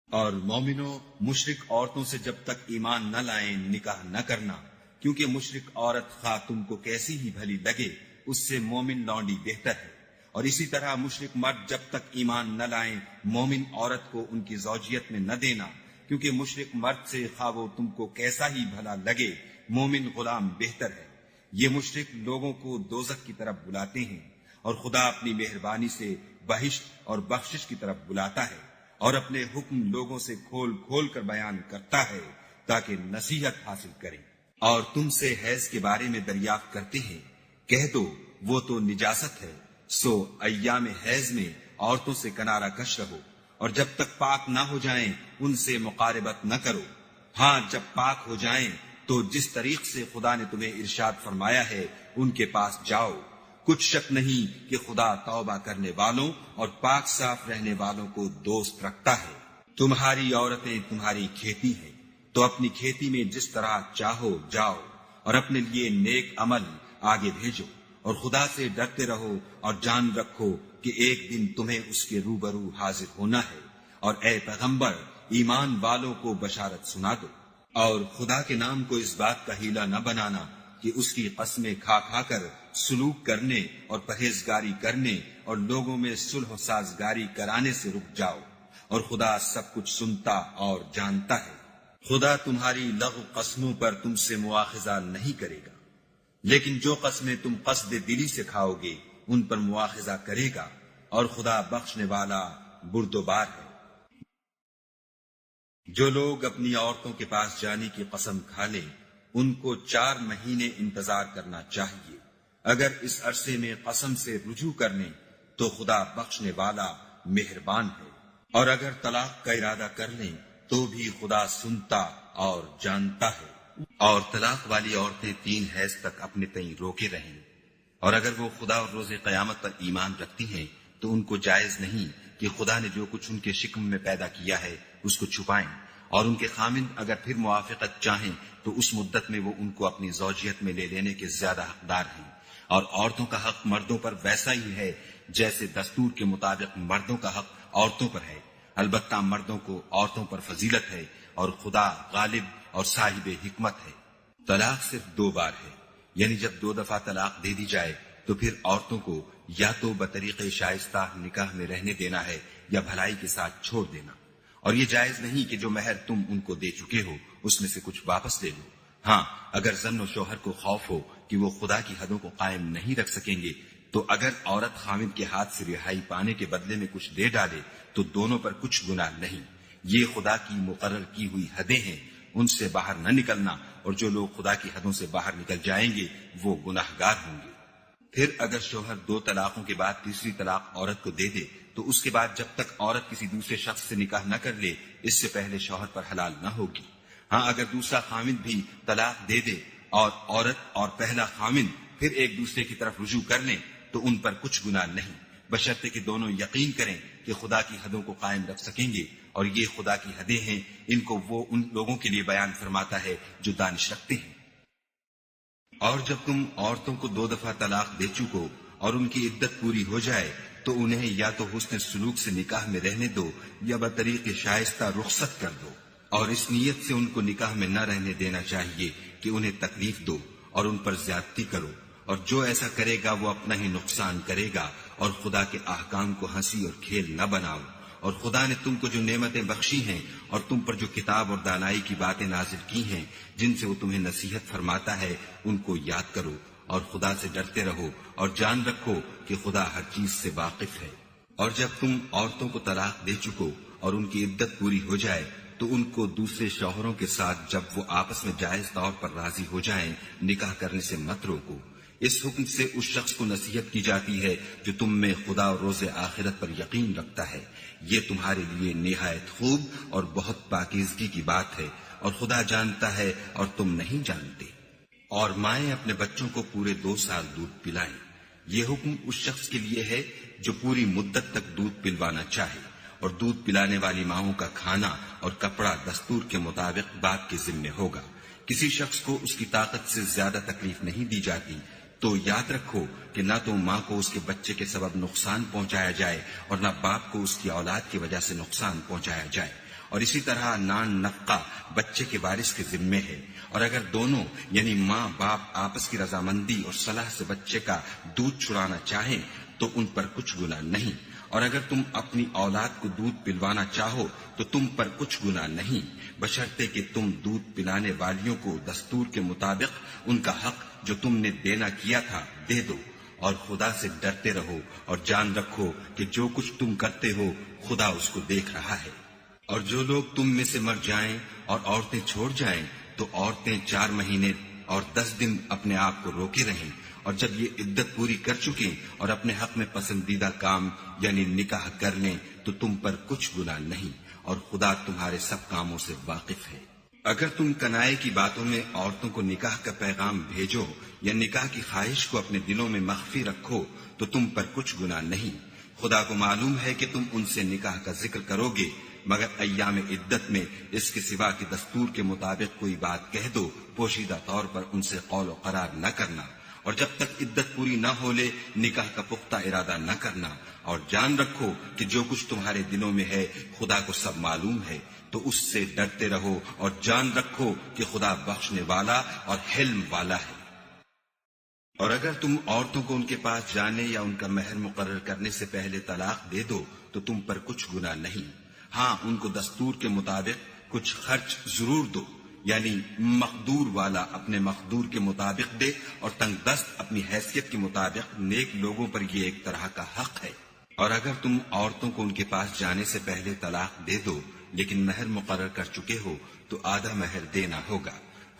اور مومنوں، مشرک عورتوں سے جب تک ایمان نہ لائیں نکاح نہ کرنا، کیونکہ مشرک عورت خواہ تم کو کیسی ہی بھلی لگے اس سے مومن لونڈی بہتر ہے، اور اسی طرح مشرک مرد جب تک ایمان نہ لائیں مومن عورت کو ان کی زوجیت میں نہ دینا، کیونکہ مشرک مرد سے خواہ وہ تم کو کیسا ہی بھلا لگے مومن غلام بہتر ہے۔ یہ مشرک لوگوں کو دوزخ کی طرف بلاتے ہیں، اور خدا اپنی مہربانی سے بہشت اور بخشش کی طرف بلاتا ہے، اور اپنے حکم لوگوں سے کھول کھول کر بیان کرتا ہے تاکہ نصیحت حاصل کریں۔ اور تم سے حیض کے بارے میں دریافت کرتے ہیں۔ کہہ دو وہ تو نجاست ہے، سو ایام حیض میں عورتوں سے کنارہ کش رہو، اور جب تک پاک نہ ہو جائیں ان سے مقاربت نہ کرو۔ ہاں جب پاک ہو جائیں تو جس طریق سے خدا نے تمہیں ارشاد فرمایا ہے ان کے پاس جاؤ۔ کچھ شک نہیں کہ خدا توبہ کرنے والوں اور پاک صاف رہنے والوں کو دوست رکھتا ہے۔ تمہاری عورتیں تمہاری کھیتی ہیں، تو اپنی کھیتی میں جس طرح چاہو جاؤ، اور اپنے لیے نیک عمل آگے بھیجو، اور خدا سے ڈرتے رہو، اور جان رکھو کہ ایک دن تمہیں اس کے روبرو حاضر ہونا ہے۔ اور اے پیغمبر، ایمان والوں کو بشارت سنا دو، اور خدا کے نام کو اس بات کا ہیلا نہ بنانا کہ اس کی قسمیں کھا کھا کر سلوک کرنے اور پرہیزگاری کرنے اور لوگوں میں صلح و سازگاری کرانے سے رک جاؤ، اور خدا سب کچھ سنتا اور جانتا ہے۔ خدا تمہاری لغو قسموں پر تم سے مواخذہ نہیں کرے گا، لیکن جو قسمیں تم قصد دلی سے کھاؤ گے ان پر مواخذہ کرے گا، اور خدا بخشنے والا بردبار ہے۔ جو لوگ اپنی عورتوں کے پاس جانے کی قسم کھا لیں ان کو 4 مہینے انتظار کرنا چاہیے۔ اگر اس عرصے میں قسم سے رجوع کر لیں تو خدا بخشنے والا مہربان ہے، اور اگر طلاق کا ارادہ کر لیں تو بھی خدا سنتا اور جانتا ہے۔ اور طلاق والی عورتیں 3 حیض تک اپنے تئیں روکے رہیں، اور اگر وہ خدا اور روز قیامت پر ایمان رکھتی ہیں تو ان کو جائز نہیں کہ خدا نے جو کچھ ان کے شکم میں پیدا کیا ہے اس کو چھپائیں، اور ان کے خامند اگر پھر موافقت چاہیں تو اس مدت میں وہ ان کو اپنی زوجیت میں لے لینے کے زیادہ حقدار ہیں۔ اور عورتوں کا حق مردوں پر ویسا ہی ہے جیسے دستور کے مطابق مردوں کا حق عورتوں پر ہے، البتہ مردوں کو عورتوں پر فضیلت ہے، اور خدا غالب اور صاحب حکمت ہے۔ طلاق صرف 2 بار ہے، یعنی جب 2 دفعہ طلاق دے دی جائے تو پھر عورتوں کو یا تو بطریق شائستہ نکاح میں رہنے دینا ہے یا بھلائی کے ساتھ چھوڑ دینا، اور یہ جائز نہیں کہ جو مہر تم ان کو دے چکے ہو اس میں سے کچھ واپس لے لو۔ ہاں اگر زن و شوہر کو خوف ہو کہ وہ خدا کی حدوں کو قائم نہیں رکھ سکیں گے تو اگر عورت خاوند کے ہاتھ سے رہائی پانے کے بدلے میں کچھ دے ڈالے تو دونوں پر کچھ گناہ نہیں۔ یہ خدا کی مقرر کی ہوئی حدیں ہیں، ان سے باہر نہ نکلنا، اور جو لوگ خدا کی حدوں سے باہر نکل جائیں گے وہ گناہگار ہوں گے۔ پھر اگر شوہر 2 طلاقوں کے بعد تیسری طلاق عورت کو دے دے تو اس کے بعد جب تک عورت کسی دوسرے شخص سے نکاح نہ کر لے اس سے پہلے شوہر پر حلال نہ ہوگی۔ ہاں اگر دوسرا خامند بھی طلاق دے دے اور عورت اور پہلا خامند پھر ایک دوسرے کی طرف رجوع کر لیں تو ان پر کچھ گناہ نہیں، بشرطے کہ دونوں یقین کریں کہ خدا کی حدوں کو قائم رکھ سکیں گے، اور یہ خدا کی حدیں ہیں، ان کو وہ ان لوگوں کے لیے بیان فرماتا ہے جو دانش رکھتے ہیں۔ اور جب تم عورتوں کو 2 دفعہ طلاق دے چکو اور ان کی عدت پوری ہو جائے تو انہیں یا تو حسن سلوک سے نکاح میں رہنے دو یا بطریق شائستہ رخصت کر دو، اور اس نیت سے ان کو نکاح میں نہ رہنے دینا چاہیے کہ انہیں تکلیف دو اور ان پر زیادتی کرو، اور جو ایسا کرے گا وہ اپنا ہی نقصان کرے گا، اور خدا کے احکام کو ہنسی اور کھیل نہ بناؤ۔ اور خدا نے تم کو جو نعمتیں بخشی ہیں اور تم پر جو کتاب اور دانائی کی باتیں نازل کی ہیں جن سے وہ تمہیں نصیحت فرماتا ہے ان کو یاد کرو، اور خدا سے ڈرتے رہو، اور جان رکھو کہ خدا ہر چیز سے واقف ہے۔ اور جب تم عورتوں کو طلاق دے چکو اور ان کی عدت پوری ہو جائے تو ان کو دوسرے شوہروں کے ساتھ جب وہ آپس میں جائز طور پر راضی ہو جائیں نکاح کرنے سے مت روکو۔ اس حکم سے اس شخص کو نصیحت کی جاتی ہے جو تم میں خدا اور روز آخرت پر یقین رکھتا ہے، یہ تمہارے لیے نہایت خوب اور بہت پاکیزگی کی بات ہے، اور خدا جانتا ہے اور تم نہیں جانتے۔ اور مائیں اپنے بچوں کو پورے 2 سال دودھ پلائیں، یہ حکم اس شخص کے لیے ہے جو پوری مدت تک دودھ پلوانا چاہے، اور دودھ پلانے والی ماؤں کا کھانا اور کپڑا دستور کے مطابق باپ کے ذمے ہوگا۔ کسی شخص کو اس کی طاقت سے زیادہ تکلیف نہیں دی جاتی، تو یاد رکھو کہ نہ تو ماں کو اس کے بچے کے سبب نقصان پہنچایا جائے اور نہ باپ کو اس کی اولاد کی وجہ سے نقصان پہنچایا جائے، اور اسی طرح نان نفقہ بچے کے وارث کے ذمے ہے، اور اگر دونوں یعنی ماں باپ آپس کی رضامندی اور صلاح سے بچے کا دودھ چھڑانا چاہیں تو ان پر کچھ گناہ نہیں، اور اگر تم اپنی اولاد کو دودھ پلوانا چاہو تو تم پر کچھ گناہ نہیں، بشرطے کہ تم دودھ پلانے والیوں کو دستور کے مطابق ان کا حق جو تم نے دینا کیا تھا دے دو، اور خدا سے ڈرتے رہو، اور جان رکھو کہ جو کچھ تم کرتے ہو خدا اس کو دیکھ رہا ہے۔ اور جو لوگ تم میں سے مر جائیں اور عورتیں چھوڑ جائیں تو عورتیں 4 مہینے اور 10 دن اپنے آپ کو روکے رہیں، اور جب یہ عدت پوری کر چکیں اور اپنے حق میں پسندیدہ کام یعنی نکاح کر لیں تو تم پر کچھ گناہ نہیں، اور خدا تمہارے سب کاموں سے واقف ہے۔ اگر تم کنائے کی باتوں میں عورتوں کو نکاح کا پیغام بھیجو یا نکاح کی خواہش کو اپنے دلوں میں مخفی رکھو تو تم پر کچھ گناہ نہیں۔ خدا کو معلوم ہے کہ تم ان سے نکاح کا ذکر کرو گے، مگر ایام عدت میں اس کے سوا کہ دستور کے مطابق کوئی بات کہہ دو، پوشیدہ طور پر ان سے قول و قرار نہ کرنا، اور جب تک عدت پوری نہ ہو لے نکاح کا پختہ ارادہ نہ کرنا، اور جان رکھو کہ جو کچھ تمہارے دلوں میں ہے خدا کو سب معلوم ہے، تو اس سے ڈرتے رہو اور جان رکھو کہ خدا بخشنے والا اور حلم والا ہے۔ اور اگر تم عورتوں کو ان کے پاس جانے یا ان کا مہر مقرر کرنے سے پہلے طلاق دے دو تو تم پر کچھ گناہ نہیں، ہاں ان کو دستور کے مطابق کچھ خرچ ضرور دو، یعنی مقدور والا اپنے مقدور کے مطابق دے اور تنگ دست اپنی حیثیت کے مطابق، نیک لوگوں پر یہ ایک طرح کا حق ہے۔ اور اگر تم عورتوں کو ان کے پاس جانے سے پہلے طلاق دے دو لیکن مہر مقرر کر چکے ہو تو آدھا مہر دینا ہوگا،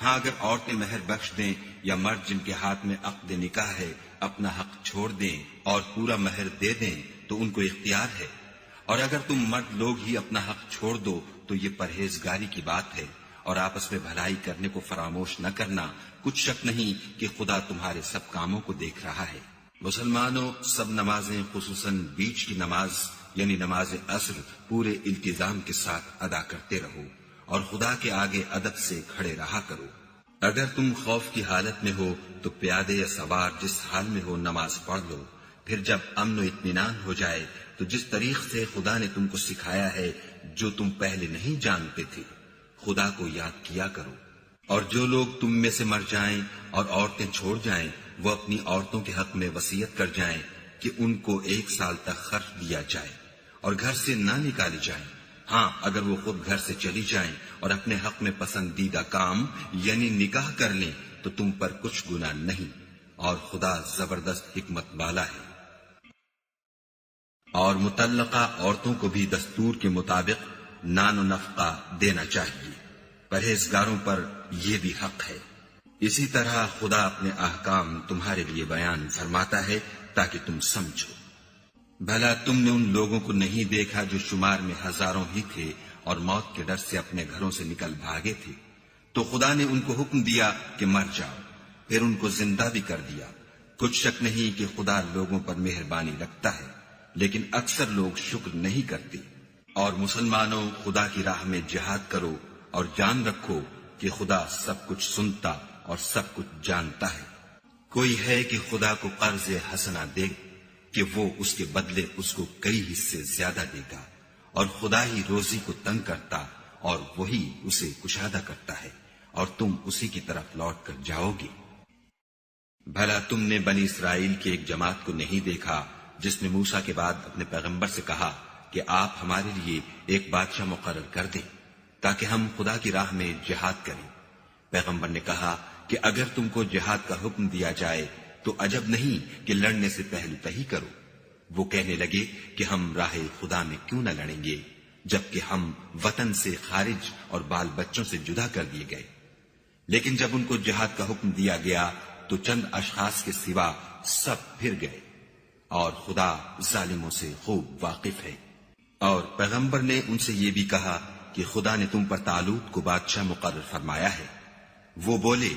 ہاں اگر عورتیں مہر بخش دیں یا مرد جن کے ہاتھ میں عقد نکاح ہے اپنا حق چھوڑ دیں اور پورا مہر دے دیں تو ان کو اختیار ہے۔ اور اگر تم مرد لوگ ہی اپنا حق چھوڑ دو تو یہ پرہیزگاری کی بات ہے، اور آپس میں بھلائی کرنے کو فراموش نہ کرنا، کچھ شک نہیں کہ خدا تمہارے سب کاموں کو دیکھ رہا ہے۔ مسلمانوں، سب نمازیں خصوصاً بیچ کی نماز یعنی نماز عصر پورے التزام کے ساتھ ادا کرتے رہو اور خدا کے آگے ادب سے کھڑے رہا کرو۔ اگر تم خوف کی حالت میں ہو تو پیادے یا سوار جس حال میں ہو نماز پڑھ لو، پھر جب امن و اطمینان ہو جائے تو جس طریق سے خدا نے تم کو سکھایا ہے جو تم پہلے نہیں جانتے تھے خدا کو یاد کیا کرو۔ اور جو لوگ تم میں سے مر جائیں اور عورتیں چھوڑ جائیں وہ اپنی عورتوں کے حق میں وصیت کر جائیں کہ ان کو 1 سال تک خرچ دیا جائے اور گھر سے نہ نکالی جائیں، ہاں اگر وہ خود گھر سے چلی جائیں اور اپنے حق میں پسندیدہ کام یعنی نکاح کر لیں تو تم پر کچھ گناہ نہیں، اور خدا زبردست حکمت والا ہے۔ اور مطلقہ عورتوں کو بھی دستور کے مطابق نان و نفقہ دینا چاہیے، پرہیزگاروں پر یہ بھی حق ہے۔ اسی طرح خدا اپنے احکام تمہارے لیے بیان فرماتا ہے تاکہ تم سمجھو۔ بھلا تم نے ان لوگوں کو نہیں دیکھا جو شمار میں ہزاروں ہی تھے اور موت کے ڈر سے اپنے گھروں سے نکل بھاگے تھے، تو خدا نے ان کو حکم دیا کہ مر جاؤ، پھر ان کو زندہ بھی کر دیا۔ کچھ شک نہیں کہ خدا لوگوں پر مہربانی رکھتا ہے، لیکن اکثر لوگ شکر نہیں کرتے۔ اور مسلمانوں، خدا کی راہ میں جہاد کرو اور جان رکھو کہ خدا سب کچھ سنتا اور سب کچھ جانتا ہے۔ کوئی ہے کہ خدا کو قرض حسنہ دے کہ وہ اس کے بدلے اس کو کئی حصے زیادہ دے گا، اور خدا ہی روزی کو تنگ کرتا اور وہی اسے کشادہ کرتا ہے، اور تم اسی کی طرف لوٹ کر جاؤ گے۔ بھلا تم نے بنی اسرائیل کی ایک جماعت کو نہیں دیکھا جس نے موسیٰ کے بعد اپنے پیغمبر سے کہا کہ آپ ہمارے لیے ایک بادشاہ مقرر کر دیں تاکہ ہم خدا کی راہ میں جہاد کریں۔ پیغمبر نے کہا کہ اگر تم کو جہاد کا حکم دیا جائے تو عجب نہیں کہ لڑنے سے پہلو تہی کرو۔ وہ کہنے لگے کہ ہم راہ خدا میں کیوں نہ لڑیں گے جبکہ ہم وطن سے خارج اور بال بچوں سے جدا کر دیے گئے۔ لیکن جب ان کو جہاد کا حکم دیا گیا تو چند اشخاص کے سوا سب پھر گئے، اور خدا ظالموں سے خوب واقف ہے۔ اور پیغمبر نے ان سے یہ بھی کہا کہ خدا نے تم پر طالوت کو بادشاہ مقرر فرمایا ہے۔ وہ بولے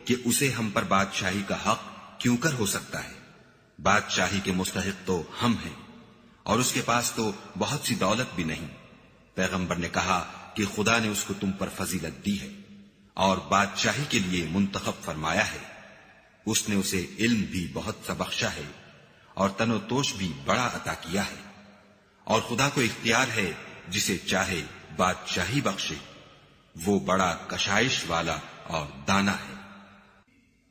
کہ اسے ہم پر بادشاہی کا حق کیوں کر ہو سکتا ہے؟ بادشاہی کے مستحق تو ہم ہیں، اور اس کے پاس تو بہت سی دولت بھی نہیں۔ پیغمبر نے کہا کہ خدا نے اس کو تم پر فضیلت دی ہے اور بادشاہی کے لیے منتخب فرمایا ہے۔ اس نے اسے علم بھی بہت سا بخشا ہے اور تن و توش بھی بڑا عطا کیا ہے، اور خدا کو اختیار ہے جسے چاہے بادشاہی بخشے، وہ بڑا کشائش والا اور دانا ہے۔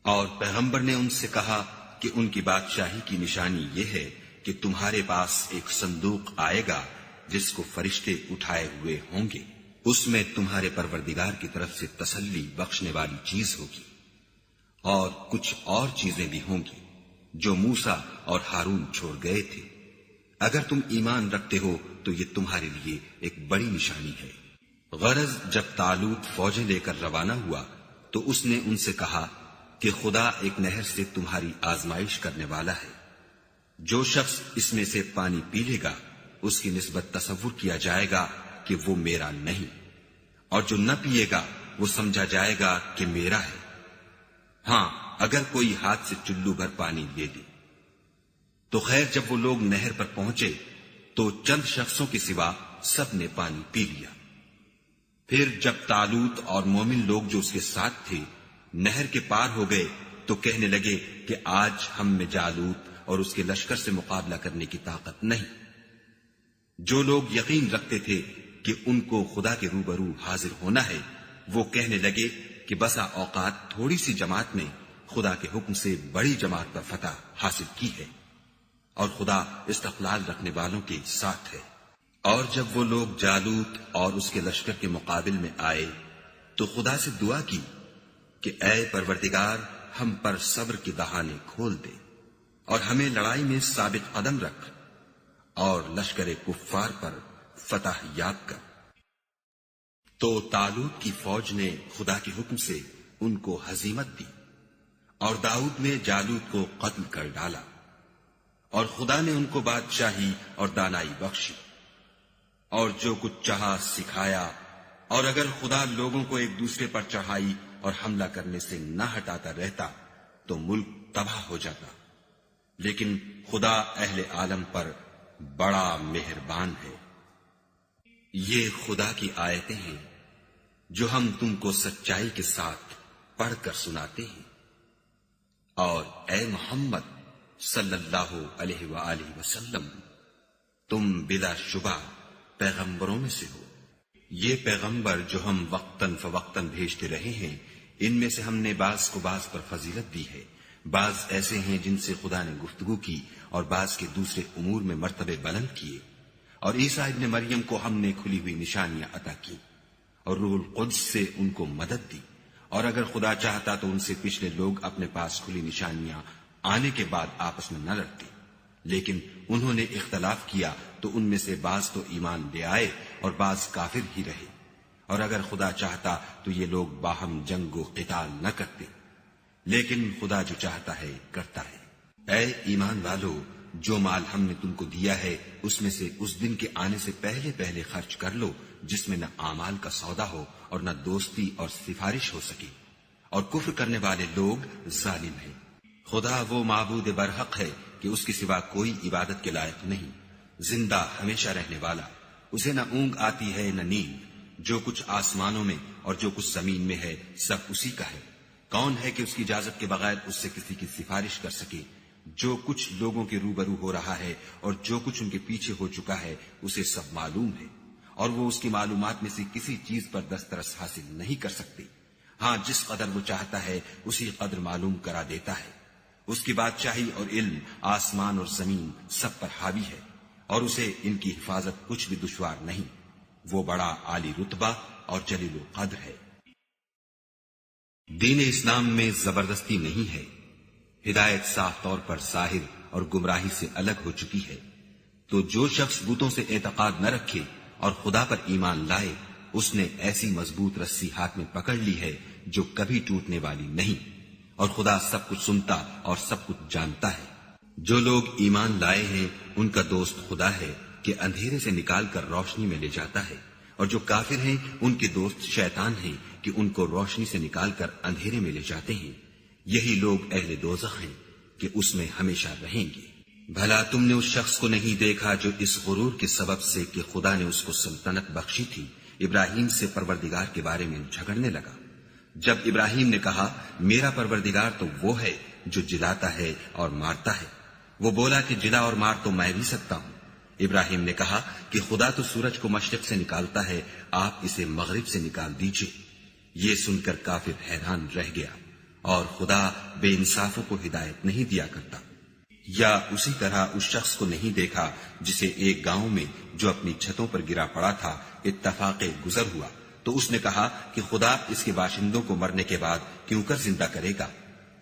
اور پیغمبر نے ان سے کہا کہ ان کی بادشاہی کی نشانی یہ ہے کہ تمہارے پاس ایک صندوق آئے گا جس کو فرشتے اٹھائے ہوئے ہوں گے، اس میں تمہارے پروردگار کی طرف سے تسلی بخشنے والی چیز ہوگی، اور کچھ اور چیزیں بھی ہوں گی جو موسیٰ اور ہارون چھوڑ گئے تھے۔ اگر تم ایمان رکھتے ہو تو یہ تمہارے لیے ایک بڑی نشانی ہے۔ غرض جب طالوت فوجیں لے کر روانہ ہوا تو اس نے ان سے کہا کہ خدا ایک نہر سے تمہاری آزمائش کرنے والا ہے. جو شخص اس میں سے پانی پی لے گا اس کی نسبت تصور کیا جائے گا کہ وہ میرا نہیں، اور جو نہ پیے گا وہ سمجھا جائے گا کہ میرا ہے. ہاں اگر کوئی ہاتھ سے چلو بھر پانی لے لے. تو خیر جب وہ لوگ نہر پر پہنچے تو چند شخصوں کے سوا سب نے پانی پی لیا. پھر جب طالوت اور مومن لوگ جو اس کے ساتھ تھے نہر کے پار ہو گئے تو کہنے لگے کہ آج ہم میں جالوت اور اس کے لشکر سے مقابلہ کرنے کی طاقت نہیں. جو لوگ یقین رکھتے تھے کہ ان کو خدا کے روبرو حاضر ہونا ہے وہ کہنے لگے کہ بسا اوقات تھوڑی سی جماعت نے خدا کے حکم سے بڑی جماعت پر فتح حاصل کی ہے، اور خدا استقلال رکھنے والوں کے ساتھ ہے. اور جب وہ لوگ جالوت اور اس کے لشکر کے مقابل میں آئے تو خدا سے دعا کی کہ اے پروردگار ہم پر صبر کی دہانے کھول دے اور ہمیں لڑائی میں ثابت قدم رکھ اور لشکر کفار پر فتح یاب کر. تو طالوت کی فوج نے خدا کے حکم سے ان کو ہزیمت دی اور داؤد نے جالوت کو قتل کر ڈالا، اور خدا نے ان کو بادشاہی اور دانائی بخشی اور جو کچھ چاہا سکھایا. اور اگر خدا لوگوں کو ایک دوسرے پر چڑھائی اور حملہ کرنے سے نہ ہٹاتا رہتا تو ملک تباہ ہو جاتا، لیکن خدا اہل عالم پر بڑا مہربان ہے. یہ خدا کی آیتیں ہیں جو ہم تم کو سچائی کے ساتھ پڑھ کر سناتے ہیں. اور اے محمد صلی اللہ علیہ وآلہ وسلم تم بلا شبہ پیغمبروں میں سے ہو. یہ پیغمبر جو ہم وقتاً فوقتاً بھیجتے رہے ہیں ان میں سے ہم نے بعض کو بعض پر فضیلت دی ہے. بعض ایسے ہیں جن سے خدا نے گفتگو کی اور بعض کے دوسرے امور میں مرتبے بلند کیے. اور عیسیٰ ابن مریم کو ہم نے کھلی ہوئی نشانیاں عطا کی اور روح القدس سے ان کو مدد دی. اور اگر خدا چاہتا تو ان سے پچھلے لوگ اپنے پاس کھلی نشانیاں آنے کے بعد آپس میں نہ لڑتے، لیکن انہوں نے اختلاف کیا تو ان میں سے بعض تو ایمان لے آئے اور بعض کافر ہی رہے. اور اگر خدا چاہتا تو یہ لوگ باہم جنگ و قتال نہ کرتے، لیکن خدا جو چاہتا ہے کرتا ہے. اے ایمان والو، جو مال ہم نے تم کو دیا ہے اس میں سے اس دن کے آنے سے پہلے پہلے خرچ کر لو جس میں نہ اعمال کا سودا ہو اور نہ دوستی اور سفارش ہو سکے، اور کفر کرنے والے لوگ ظالم ہیں. خدا وہ معبود برحق ہے کہ اس کے سوا کوئی عبادت کے لائق نہیں، زندہ ہمیشہ رہنے والا. اسے نہ اونگ آتی ہے نہ نیند. جو کچھ آسمانوں میں اور جو کچھ زمین میں ہے سب اسی کا ہے. کون ہے کہ اس کی اجازت کے بغیر اس سے کسی کی سفارش کر سکے؟ جو کچھ لوگوں کے روبرو ہو رہا ہے اور جو کچھ ان کے پیچھے ہو چکا ہے اسے سب معلوم ہے، اور وہ اس کی معلومات میں سے کسی چیز پر دسترس حاصل نہیں کر سکتے. ہاں جس قدر وہ چاہتا ہے اسی قدر معلوم کرا دیتا ہے. اس کی بادشاہی اور علم آسمان اور زمین سب پر حاوی ہے، اور اسے ان کی حفاظت کچھ بھی دشوار نہیں. وہ بڑا عالی رتبہ اور جلیل القدر ہے. دین اسلام میں زبردستی نہیں ہے. ہدایت صاف طور پر ظاہر اور گمراہی سے الگ ہو چکی ہے. تو جو شخص بتوں سے اعتقاد نہ رکھے اور خدا پر ایمان لائے اس نے ایسی مضبوط رسی ہاتھ میں پکڑ لی ہے جو کبھی ٹوٹنے والی نہیں، اور خدا سب کچھ سنتا اور سب کچھ جانتا ہے. جو لوگ ایمان لائے ہیں ان کا دوست خدا ہے کہ اندھیرے سے نکال کر روشنی میں لے جاتا ہے، اور جو کافر ہیں ان کے دوست شیطان ہیں کہ ان کو روشنی سے نکال کر اندھیرے میں لے جاتے ہیں. یہی لوگ اہل دوزخ ہیں کہ اس میں ہمیشہ رہیں گے. بھلا تم نے اس شخص کو نہیں دیکھا جو اس غرور کے سبب سے کہ خدا نے اس کو سلطنت بخشی تھی ابراہیم سے پروردگار کے بارے میں جھگڑنے لگا؟ جب ابراہیم نے کہا میرا پروردگار تو وہ ہے جو جلاتا ہے اور مارتا ہے، وہ بولا کہ جلا اور مار تو میں بھی سکتا ہوں. ابراہیم نے کہا کہ خدا تو سورج کو مشرق سے نکالتا ہے، آپ اسے مغرب سے نکال دیجئے. یہ سن کر کافر حیران رہ گیا، اور خدا بے انصافوں کو ہدایت نہیں دیا کرتا. یا اسی طرح اس شخص کو نہیں دیکھا جسے ایک گاؤں میں جو اپنی چھتوں پر گرا پڑا تھا اتفاق گزر ہوا تو اس نے کہا کہ خدا اس کے باشندوں کو مرنے کے بعد کیوں کر زندہ کرے گا؟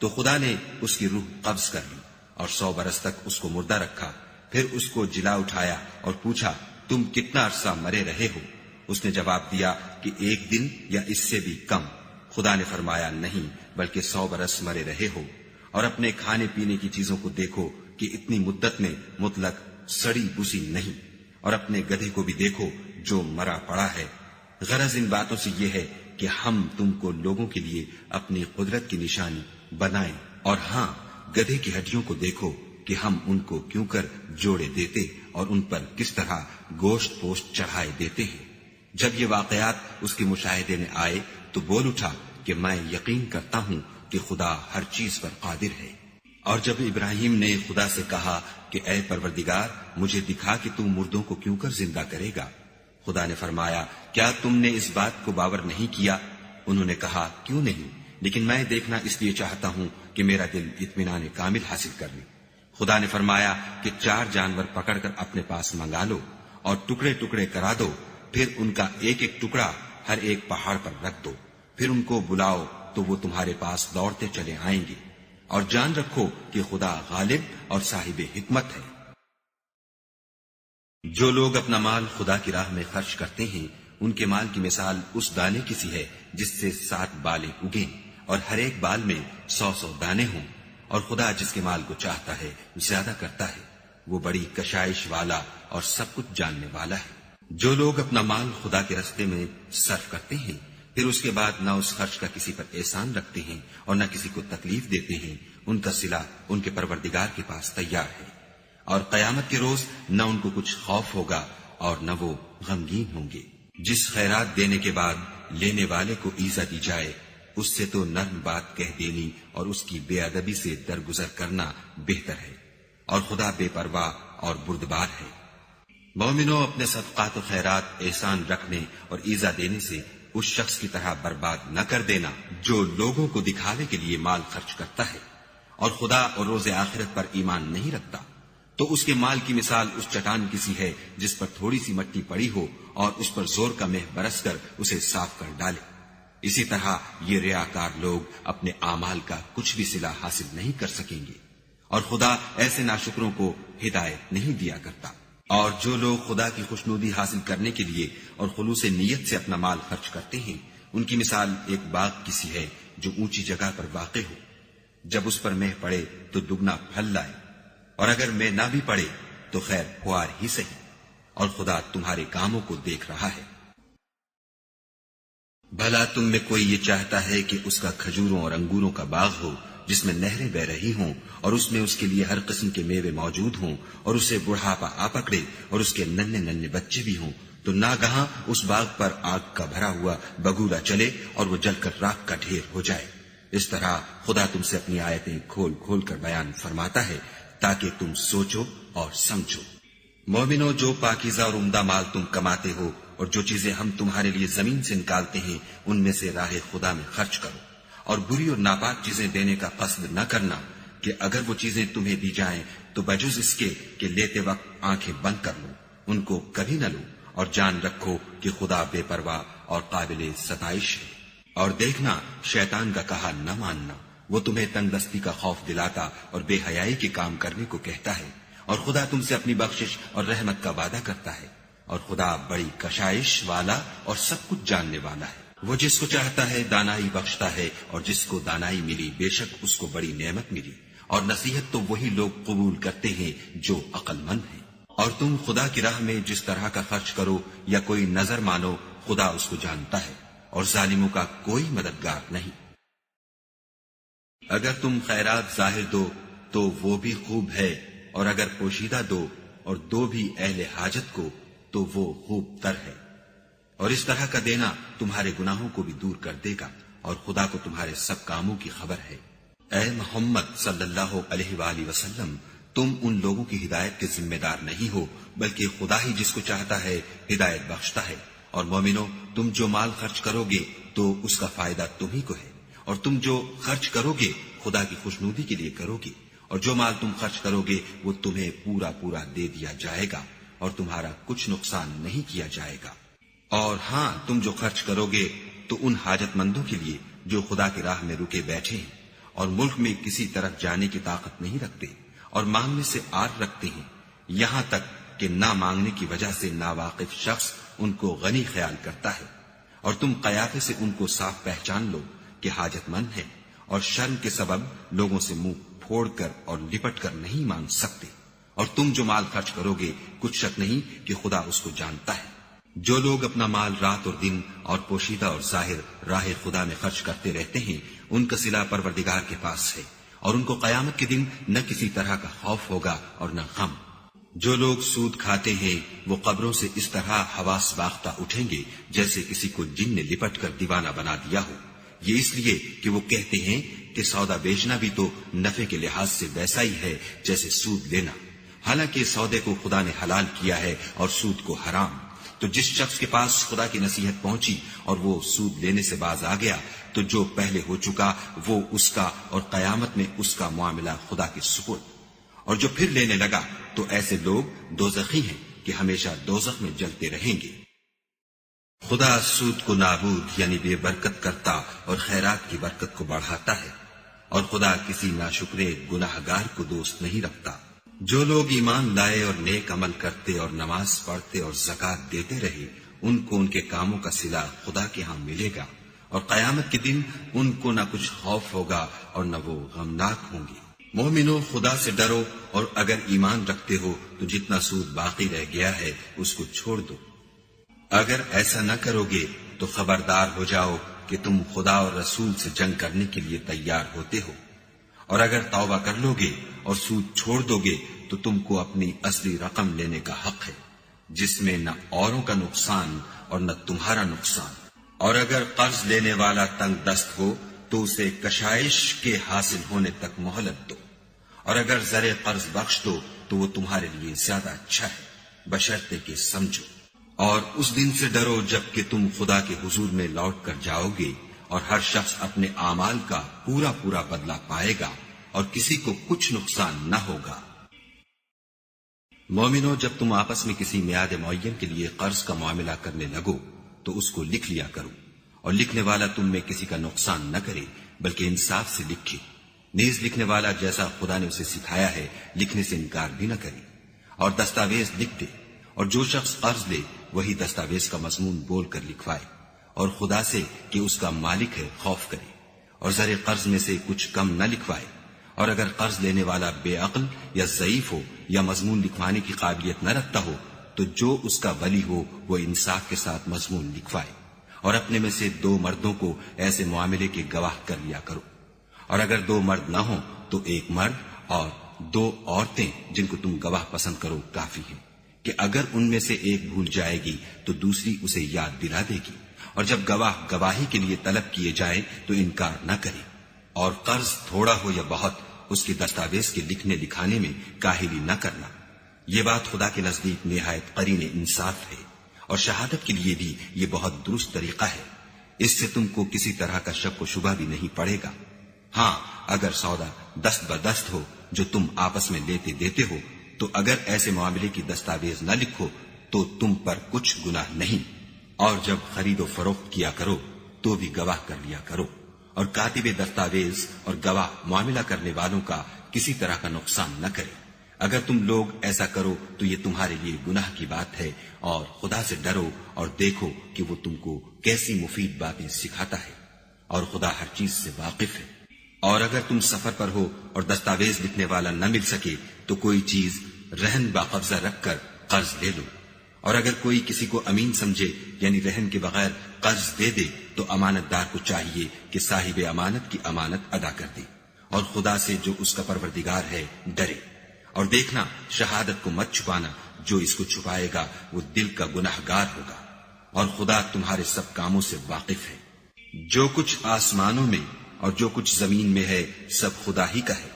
تو خدا نے اس کی روح قبض کر لی اور 100 برس تک اس کو مردہ رکھا. پھر اس کو جلا اٹھایا اور پوچھا تم کتنا عرصہ مرے رہے ہو؟ اس نے جواب دیا کہ 1 دن یا اس سے بھی کم. خدا نے فرمایا نہیں، بلکہ 100 برس مرے رہے ہو، اور اپنے کھانے پینے کی چیزوں کو دیکھو کہ اتنی مدت میں مطلق سڑی بسی نہیں، اور اپنے گدھے کو بھی دیکھو جو مرا پڑا ہے۔ غرض ان باتوں سے یہ ہے کہ ہم تم کو لوگوں کے لیے اپنی قدرت کی نشانی بنائیں، اور ہاں گدھے کی ہڈیوں کو دیکھو کہ ہم ان کو کیوں کر جوڑے دیتے اور ان پر کس طرح گوشت پوشت چڑھائے دیتے ہیں۔ جب یہ واقعات اس کے مشاہدے میں آئے تو بول اٹھا کہ میں یقین کرتا ہوں کہ خدا ہر چیز پر قادر ہے۔ اور جب ابراہیم نے خدا سے کہا کہ اے پروردگار مجھے دکھا کہ تو مردوں کو کیوں کر زندہ کرے گا، خدا نے فرمایا کیا تم نے اس بات کو باور نہیں کیا؟ انہوں نے کہا کیوں نہیں، لیکن میں دیکھنا اس لیے چاہتا ہوں کہ میرا دل اطمینان کامل حاصل کر لے۔ خدا نے فرمایا کہ 4 جانور پکڑ کر اپنے پاس منگا لو اور ٹکڑے ٹکڑے کرا دو، پھر ان کا ایک ایک ٹکڑا ہر ایک پہاڑ پر رکھ دو، پھر ان کو بلاؤ تو وہ تمہارے پاس دوڑتے چلے آئیں گے، اور جان رکھو کہ خدا غالب اور صاحب حکمت ہے۔ جو لوگ اپنا مال خدا کی راہ میں خرچ کرتے ہیں ان کے مال کی مثال اس دانے کی سی ہے جس سے 7 بالیں اگیں اور ہر ایک بال میں 100 دانے ہوں، اور خدا جس کے مال کو چاہتا ہے زیادہ کرتا ہے، وہ بڑی کشائش والا اور سب کچھ جاننے والا ہے۔ جو لوگ اپنا مال خدا کے راستے میں صرف کرتے ہیں پھر اس کے بعد نہ اس خرچ کا کسی پر احسان رکھتے ہیں اور نہ کسی کو تکلیف دیتے ہیں، ان کا صلہ ان کے پروردگار کے پاس تیار ہے، اور قیامت کے روز نہ ان کو کچھ خوف ہوگا اور نہ وہ غمگین ہوں گے۔ جس خیرات دینے کے بعد لینے والے کو ایزا دی جائے اس سے تو نرم بات کہہ دینی اور اس کی بے ادبی سے درگزر کرنا بہتر ہے، اور خدا بے پرواہ اور بردبار ہے۔ مومنوں اپنے صدقات و خیرات احسان رکھنے اور ایزا دینے سے اس شخص کی طرح برباد نہ کر دینا جو لوگوں کو دکھاوے کے لیے مال خرچ کرتا ہے اور خدا اور روز آخرت پر ایمان نہیں رکھتا، تو اس کے مال کی مثال اس چٹان کی سی ہے جس پر تھوڑی سی مٹی پڑی ہو اور اس پر زور کا مہ برس کر اسے صاف کر ڈالے۔ اسی طرح یہ ریاکار لوگ اپنے اعمال کا کچھ بھی صلہ حاصل نہیں کر سکیں گے، اور خدا ایسے ناشکروں کو ہدایت نہیں دیا کرتا۔ اور جو لوگ خدا کی خوشنودی حاصل کرنے کے لیے اور خلوص نیت سے اپنا مال خرچ کرتے ہیں ان کی مثال ایک باغ کی سی ہے جو اونچی جگہ پر واقع ہو، جب اس پر مہ پڑے تو دگنا پھل لائے، اور اگر مہ نہ بھی پڑے تو خیر خوار ہی صحیح، اور خدا تمہارے کاموں کو دیکھ رہا ہے۔ بھلا تم میں کوئی یہ چاہتا ہے کہ اس کا کھجوروں اور انگوروں کا باغ ہو جس میں نہریں بہ رہی ہوں اور اس میں اس کے لیے ہر قسم کے میوے موجود ہوں اور اسے بڑھاپا آ پکڑے اور اس کے ننھے ننھے بچے بھی ہوں، تو ناگہاں اس باغ پر آگ کا بھرا ہوا بگولا چلے اور وہ جل کر راکھ کا ڈھیر ہو جائے۔ اس طرح خدا تم سے اپنی آیتیں کھول کھول کر بیان فرماتا ہے تاکہ تم سوچو اور سمجھو۔ مومنو، جو پاکیزہ اور عمدہ مال تم کماتے ہو اور جو چیزیں ہم تمہارے لیے زمین سے نکالتے ہیں ان میں سے راہ خدا میں خرچ کرو، اور بری اور ناپاک چیزیں دینے کا قصد نہ کرنا کہ اگر وہ چیزیں تمہیں دی جائیں تو بجز اس کے کہ لیتے وقت آنکھیں بند کر لو، ان کو کبھی نہ لو، اور جان رکھو کہ خدا بے پرواہ اور قابل ستائش ہے۔ اور دیکھنا، شیطان کا کہا نہ ماننا، وہ تمہیں تنگ دستی کا خوف دلاتا اور بے حیائی کے کام کرنے کو کہتا ہے، اور خدا تم سے اپنی بخشش اور رحمت کا وعدہ کرتا ہے، اور خدا بڑی کشائش والا اور سب کچھ جاننے والا ہے۔ وہ جس کو چاہتا ہے دانائی بخشتا ہے، اور جس کو دانائی ملی بے شک اس کو بڑی نعمت ملی، اور نصیحت تو وہی لوگ قبول کرتے ہیں جو عقل مند ہیں۔ اور تم خدا کی راہ میں جس طرح کا خرچ کرو یا کوئی نظر مانو خدا اس کو جانتا ہے، اور ظالموں کا کوئی مددگار نہیں۔ اگر تم خیرات ظاہر دو تو وہ بھی خوب ہے، اور اگر پوشیدہ دو اور دو بھی اہل حاجت کو تو وہ خوب تر ہے، اور اس طرح کا دینا تمہارے گناہوں کو بھی دور کر دے گا، اور خدا کو تمہارے سب کاموں کی خبر ہے۔ اے محمد صلی اللہ علیہ وآلہ وسلم، تم ان لوگوں کی ہدایت کے ذمہ دار نہیں ہو بلکہ خدا ہی جس کو چاہتا ہے ہدایت بخشتا ہے۔ اور مومنو، تم جو مال خرچ کرو گے تو اس کا فائدہ تمہیں کو ہے، اور تم جو خرچ کرو گے خدا کی خوشنودی کے لیے کرو گے، اور جو مال تم خرچ کرو گے وہ تمہیں پورا پورا دے دیا جائے گا اور تمہارا کچھ نقصان نہیں کیا جائے گا۔ اور ہاں، تم جو خرچ کرو گے تو ان حاجت مندوں کے لیے جو خدا کی راہ میں رکے بیٹھے ہیں اور ملک میں کسی طرف جانے کی طاقت نہیں رکھتے اور مانگنے سے آر رکھتے ہیں، یہاں تک کہ نہ مانگنے کی وجہ سے ناواقف شخص ان کو غنی خیال کرتا ہے، اور تم قیافے سے ان کو صاف پہچان لو کہ حاجت مند ہیں اور شرم کے سبب لوگوں سے منہ پھوڑ کر اور لپٹ کر نہیں مانگ سکتے. اور تم جو مال خرچ کرو گے کچھ شک نہیں کہ خدا اس کو جانتا ہے. جو لوگ اپنا مال رات اور دن اور پوشیدہ اور ظاہر راہ خدا میں خرچ کرتے رہتے ہیں ان کا صلہ پروردگار کے پاس ہے اور ان کو قیامت کے دن نہ کسی طرح کا خوف ہوگا اور نہ غم. جو لوگ سود کھاتے ہیں وہ قبروں سے اس طرح حواس باختہ اٹھیں گے جیسے کسی کو جن نے لپٹ کر دیوانہ بنا دیا ہو. یہ اس لیے کہ وہ کہتے ہیں کہ سودا بیچنا بھی تو نفع کے لحاظ سے ویسا ہی ہے جیسے سود لینا، حالانکہ سودے کو خدا نے حلال کیا ہے اور سود کو حرام. تو جس شخص کے پاس خدا کی نصیحت پہنچی اور وہ سود لینے سے باز آ گیا تو جو پہلے ہو چکا وہ اس کا اور قیامت میں اس کا معاملہ خدا کے سپرد. اور جو پھر لینے لگا تو ایسے لوگ دوزخی ہیں کہ ہمیشہ دوزخ میں جلتے رہیں گے. خدا سود کو نابود یعنی بے برکت کرتا اور خیرات کی برکت کو بڑھاتا ہے، اور خدا کسی ناشکرے گناہ گار کو دوست نہیں رکھتا. جو لوگ ایمان لائے اور نیک عمل کرتے اور نماز پڑھتے اور زکوٰۃ دیتے رہے ان کو ان کے کاموں کا صلہ خدا کے ہاں ملے گا، اور قیامت کے دن ان کو نہ کچھ خوف ہوگا اور نہ وہ غمناک ہوں گے. مومنو، خدا سے ڈرو اور اگر ایمان رکھتے ہو تو جتنا سود باقی رہ گیا ہے اس کو چھوڑ دو. اگر ایسا نہ کرو گے تو خبردار ہو جاؤ کہ تم خدا اور رسول سے جنگ کرنے کے لیے تیار ہوتے ہو. اور اگر توبہ کر لو گے اور سود چھوڑ دو گے تو تم کو اپنی اصلی رقم لینے کا حق ہے جس میں نہ اوروں کا نقصان اور نہ تمہارا نقصان. اور اگر قرض لینے والا تنگ دست ہو تو اسے کشائش کے حاصل ہونے تک مہلت دو، اور اگر زر قرض بخش دو تو وہ تمہارے لیے زیادہ اچھا ہے بشرطے کہ سمجھو. اور اس دن سے ڈرو جب کہ تم خدا کے حضور میں لوٹ کر جاؤ گے اور ہر شخص اپنے اعمال کا پورا پورا بدلہ پائے گا اور کسی کو کچھ نقصان نہ ہوگا. مومنو، جب تم آپس میں کسی میعاد معین کے لیے قرض کا معاملہ کرنے لگو تو اس کو لکھ لیا کرو، اور لکھنے والا تم میں کسی کا نقصان نہ کرے بلکہ انصاف سے لکھے. نیز لکھنے والا جیسا خدا نے اسے سکھایا ہے لکھنے سے انکار بھی نہ کرے، اور دستاویز لکھ دے. اور جو شخص قرض لے وہی دستاویز کا مضمون بول کر لکھوائے، اور خدا سے کہ اس کا مالک ہے خوف کرے، اور زر قرض میں سے کچھ کم نہ لکھوائے. اور اگر قرض لینے والا بے عقل یا ضعیف ہو یا مضمون لکھوانے کی قابلیت نہ رکھتا ہو تو جو اس کا ولی ہو وہ انصاف کے ساتھ مضمون لکھوائے. اور اپنے میں سے 2 مردوں کو ایسے معاملے کے گواہ کر لیا کرو. اور اگر 2 مرد نہ ہوں تو 1 مرد اور 2 عورتیں جن کو تم گواہ پسند کرو کافی ہیں، کہ اگر ان میں سے ایک بھول جائے گی تو دوسری اسے یاد دلا دے گی. اور جب گواہ گواہی کے لیے طلب کیے جائیں تو انکار نہ کرے. اور قرض تھوڑا ہو یا بہت اس کی دستاویز کے لکھنے لکھانے میں کاہلی نہ کرنا. یہ بات خدا کے نزدیک نہایت قرین انصاف ہے، اور شہادت کے لیے بھی یہ بہت درست طریقہ ہے. اس سے تم کو کسی طرح کا شک و شبہ بھی نہیں پڑے گا. ہاں، اگر سودا دست بدست ہو جو تم آپس میں لیتے دیتے ہو تو اگر ایسے معاملے کی دستاویز نہ لکھو تو تم پر کچھ گناہ نہیں. اور جب خرید و فروخت کیا کرو تو بھی گواہ کر لیا کرو، اور کاتب دستاویز اور گواہ معاملہ کرنے والوں کا کسی طرح کا نقصان نہ کرے. اگر تم لوگ ایسا کرو تو یہ تمہارے لیے گناہ کی بات ہے. اور خدا سے ڈرو اور دیکھو کہ وہ تم کو کیسی مفید باتیں سکھاتا ہے، اور خدا ہر چیز سے واقف ہے. اور اگر تم سفر پر ہو اور دستاویز لکھنے والا نہ مل سکے تو کوئی چیز رہن باقبضہ رکھ کر قرض لے لو. اور اگر کوئی کسی کو امین سمجھے یعنی رہن کے بغیر قرض دے دے تو امانت دار کو چاہیے کہ صاحب امانت کی امانت ادا کر دے، اور خدا سے جو اس کا پروردگار ہے ڈرے. اور دیکھنا، شہادت کو مت چھپانا، جو اس کو چھپائے گا وہ دل کا گناہ گار ہوگا. اور خدا تمہارے سب کاموں سے واقف ہے. جو کچھ آسمانوں میں اور جو کچھ زمین میں ہے سب خدا ہی کا ہے.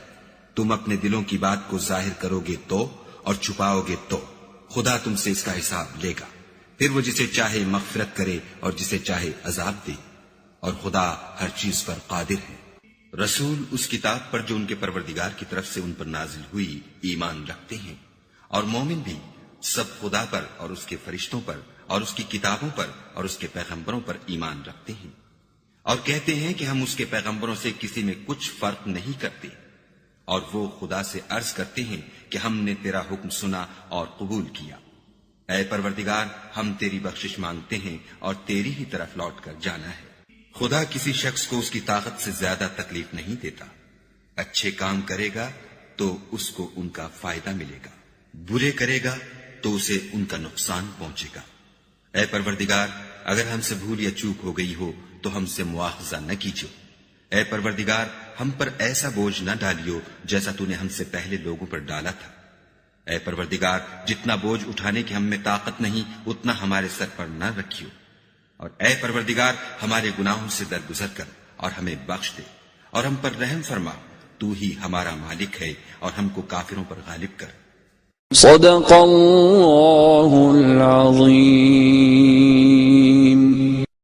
تم اپنے دلوں کی بات کو ظاہر کرو گے تو اور چھپاؤ گے تو خدا تم سے اس کا حساب لے گا. پھر وہ جسے چاہے مغفرت کرے اور جسے چاہے عذاب دے، اور خدا ہر چیز پر قادر ہے. رسول اس کتاب پر جو ان کے پروردگار کی طرف سے ان پر نازل ہوئی ایمان رکھتے ہیں، اور مومن بھی سب خدا پر اور اس کے فرشتوں پر اور اس کی کتابوں پر اور اس کے پیغمبروں پر ایمان رکھتے ہیں، اور کہتے ہیں کہ ہم اس کے پیغمبروں سے کسی میں کچھ فرق نہیں کرتے. اور وہ خدا سے عرض کرتے ہیں کہ ہم نے تیرا حکم سنا اور قبول کیا. اے پروردگار، ہم تیری بخشش مانگتے ہیں اور تیری ہی طرف لوٹ کر جانا ہے. خدا کسی شخص کو اس کی طاقت سے زیادہ تکلیف نہیں دیتا. اچھے کام کرے گا تو اس کو ان کا فائدہ ملے گا، برے کرے گا تو اسے ان کا نقصان پہنچے گا. اے پروردگار، اگر ہم سے بھول یا چوک ہو گئی ہو تو ہم سے مواخذہ نہ کیجو. اے پروردگار، ہم پر ایسا بوجھ نہ ڈالیو جیسا تو نے ہم سے پہلے لوگوں پر ڈالا تھا. اے پروردگار، جتنا بوجھ اٹھانے کی ہم میں طاقت نہیں اتنا ہمارے سر پر نہ رکھیو. اور اے پروردگار، ہمارے گناہوں سے درگزر کر اور ہمیں بخش دے اور ہم پر رحم فرما. تو ہی ہمارا مالک ہے اور ہم کو کافروں پر غالب کر. صدق اللہ العظیم.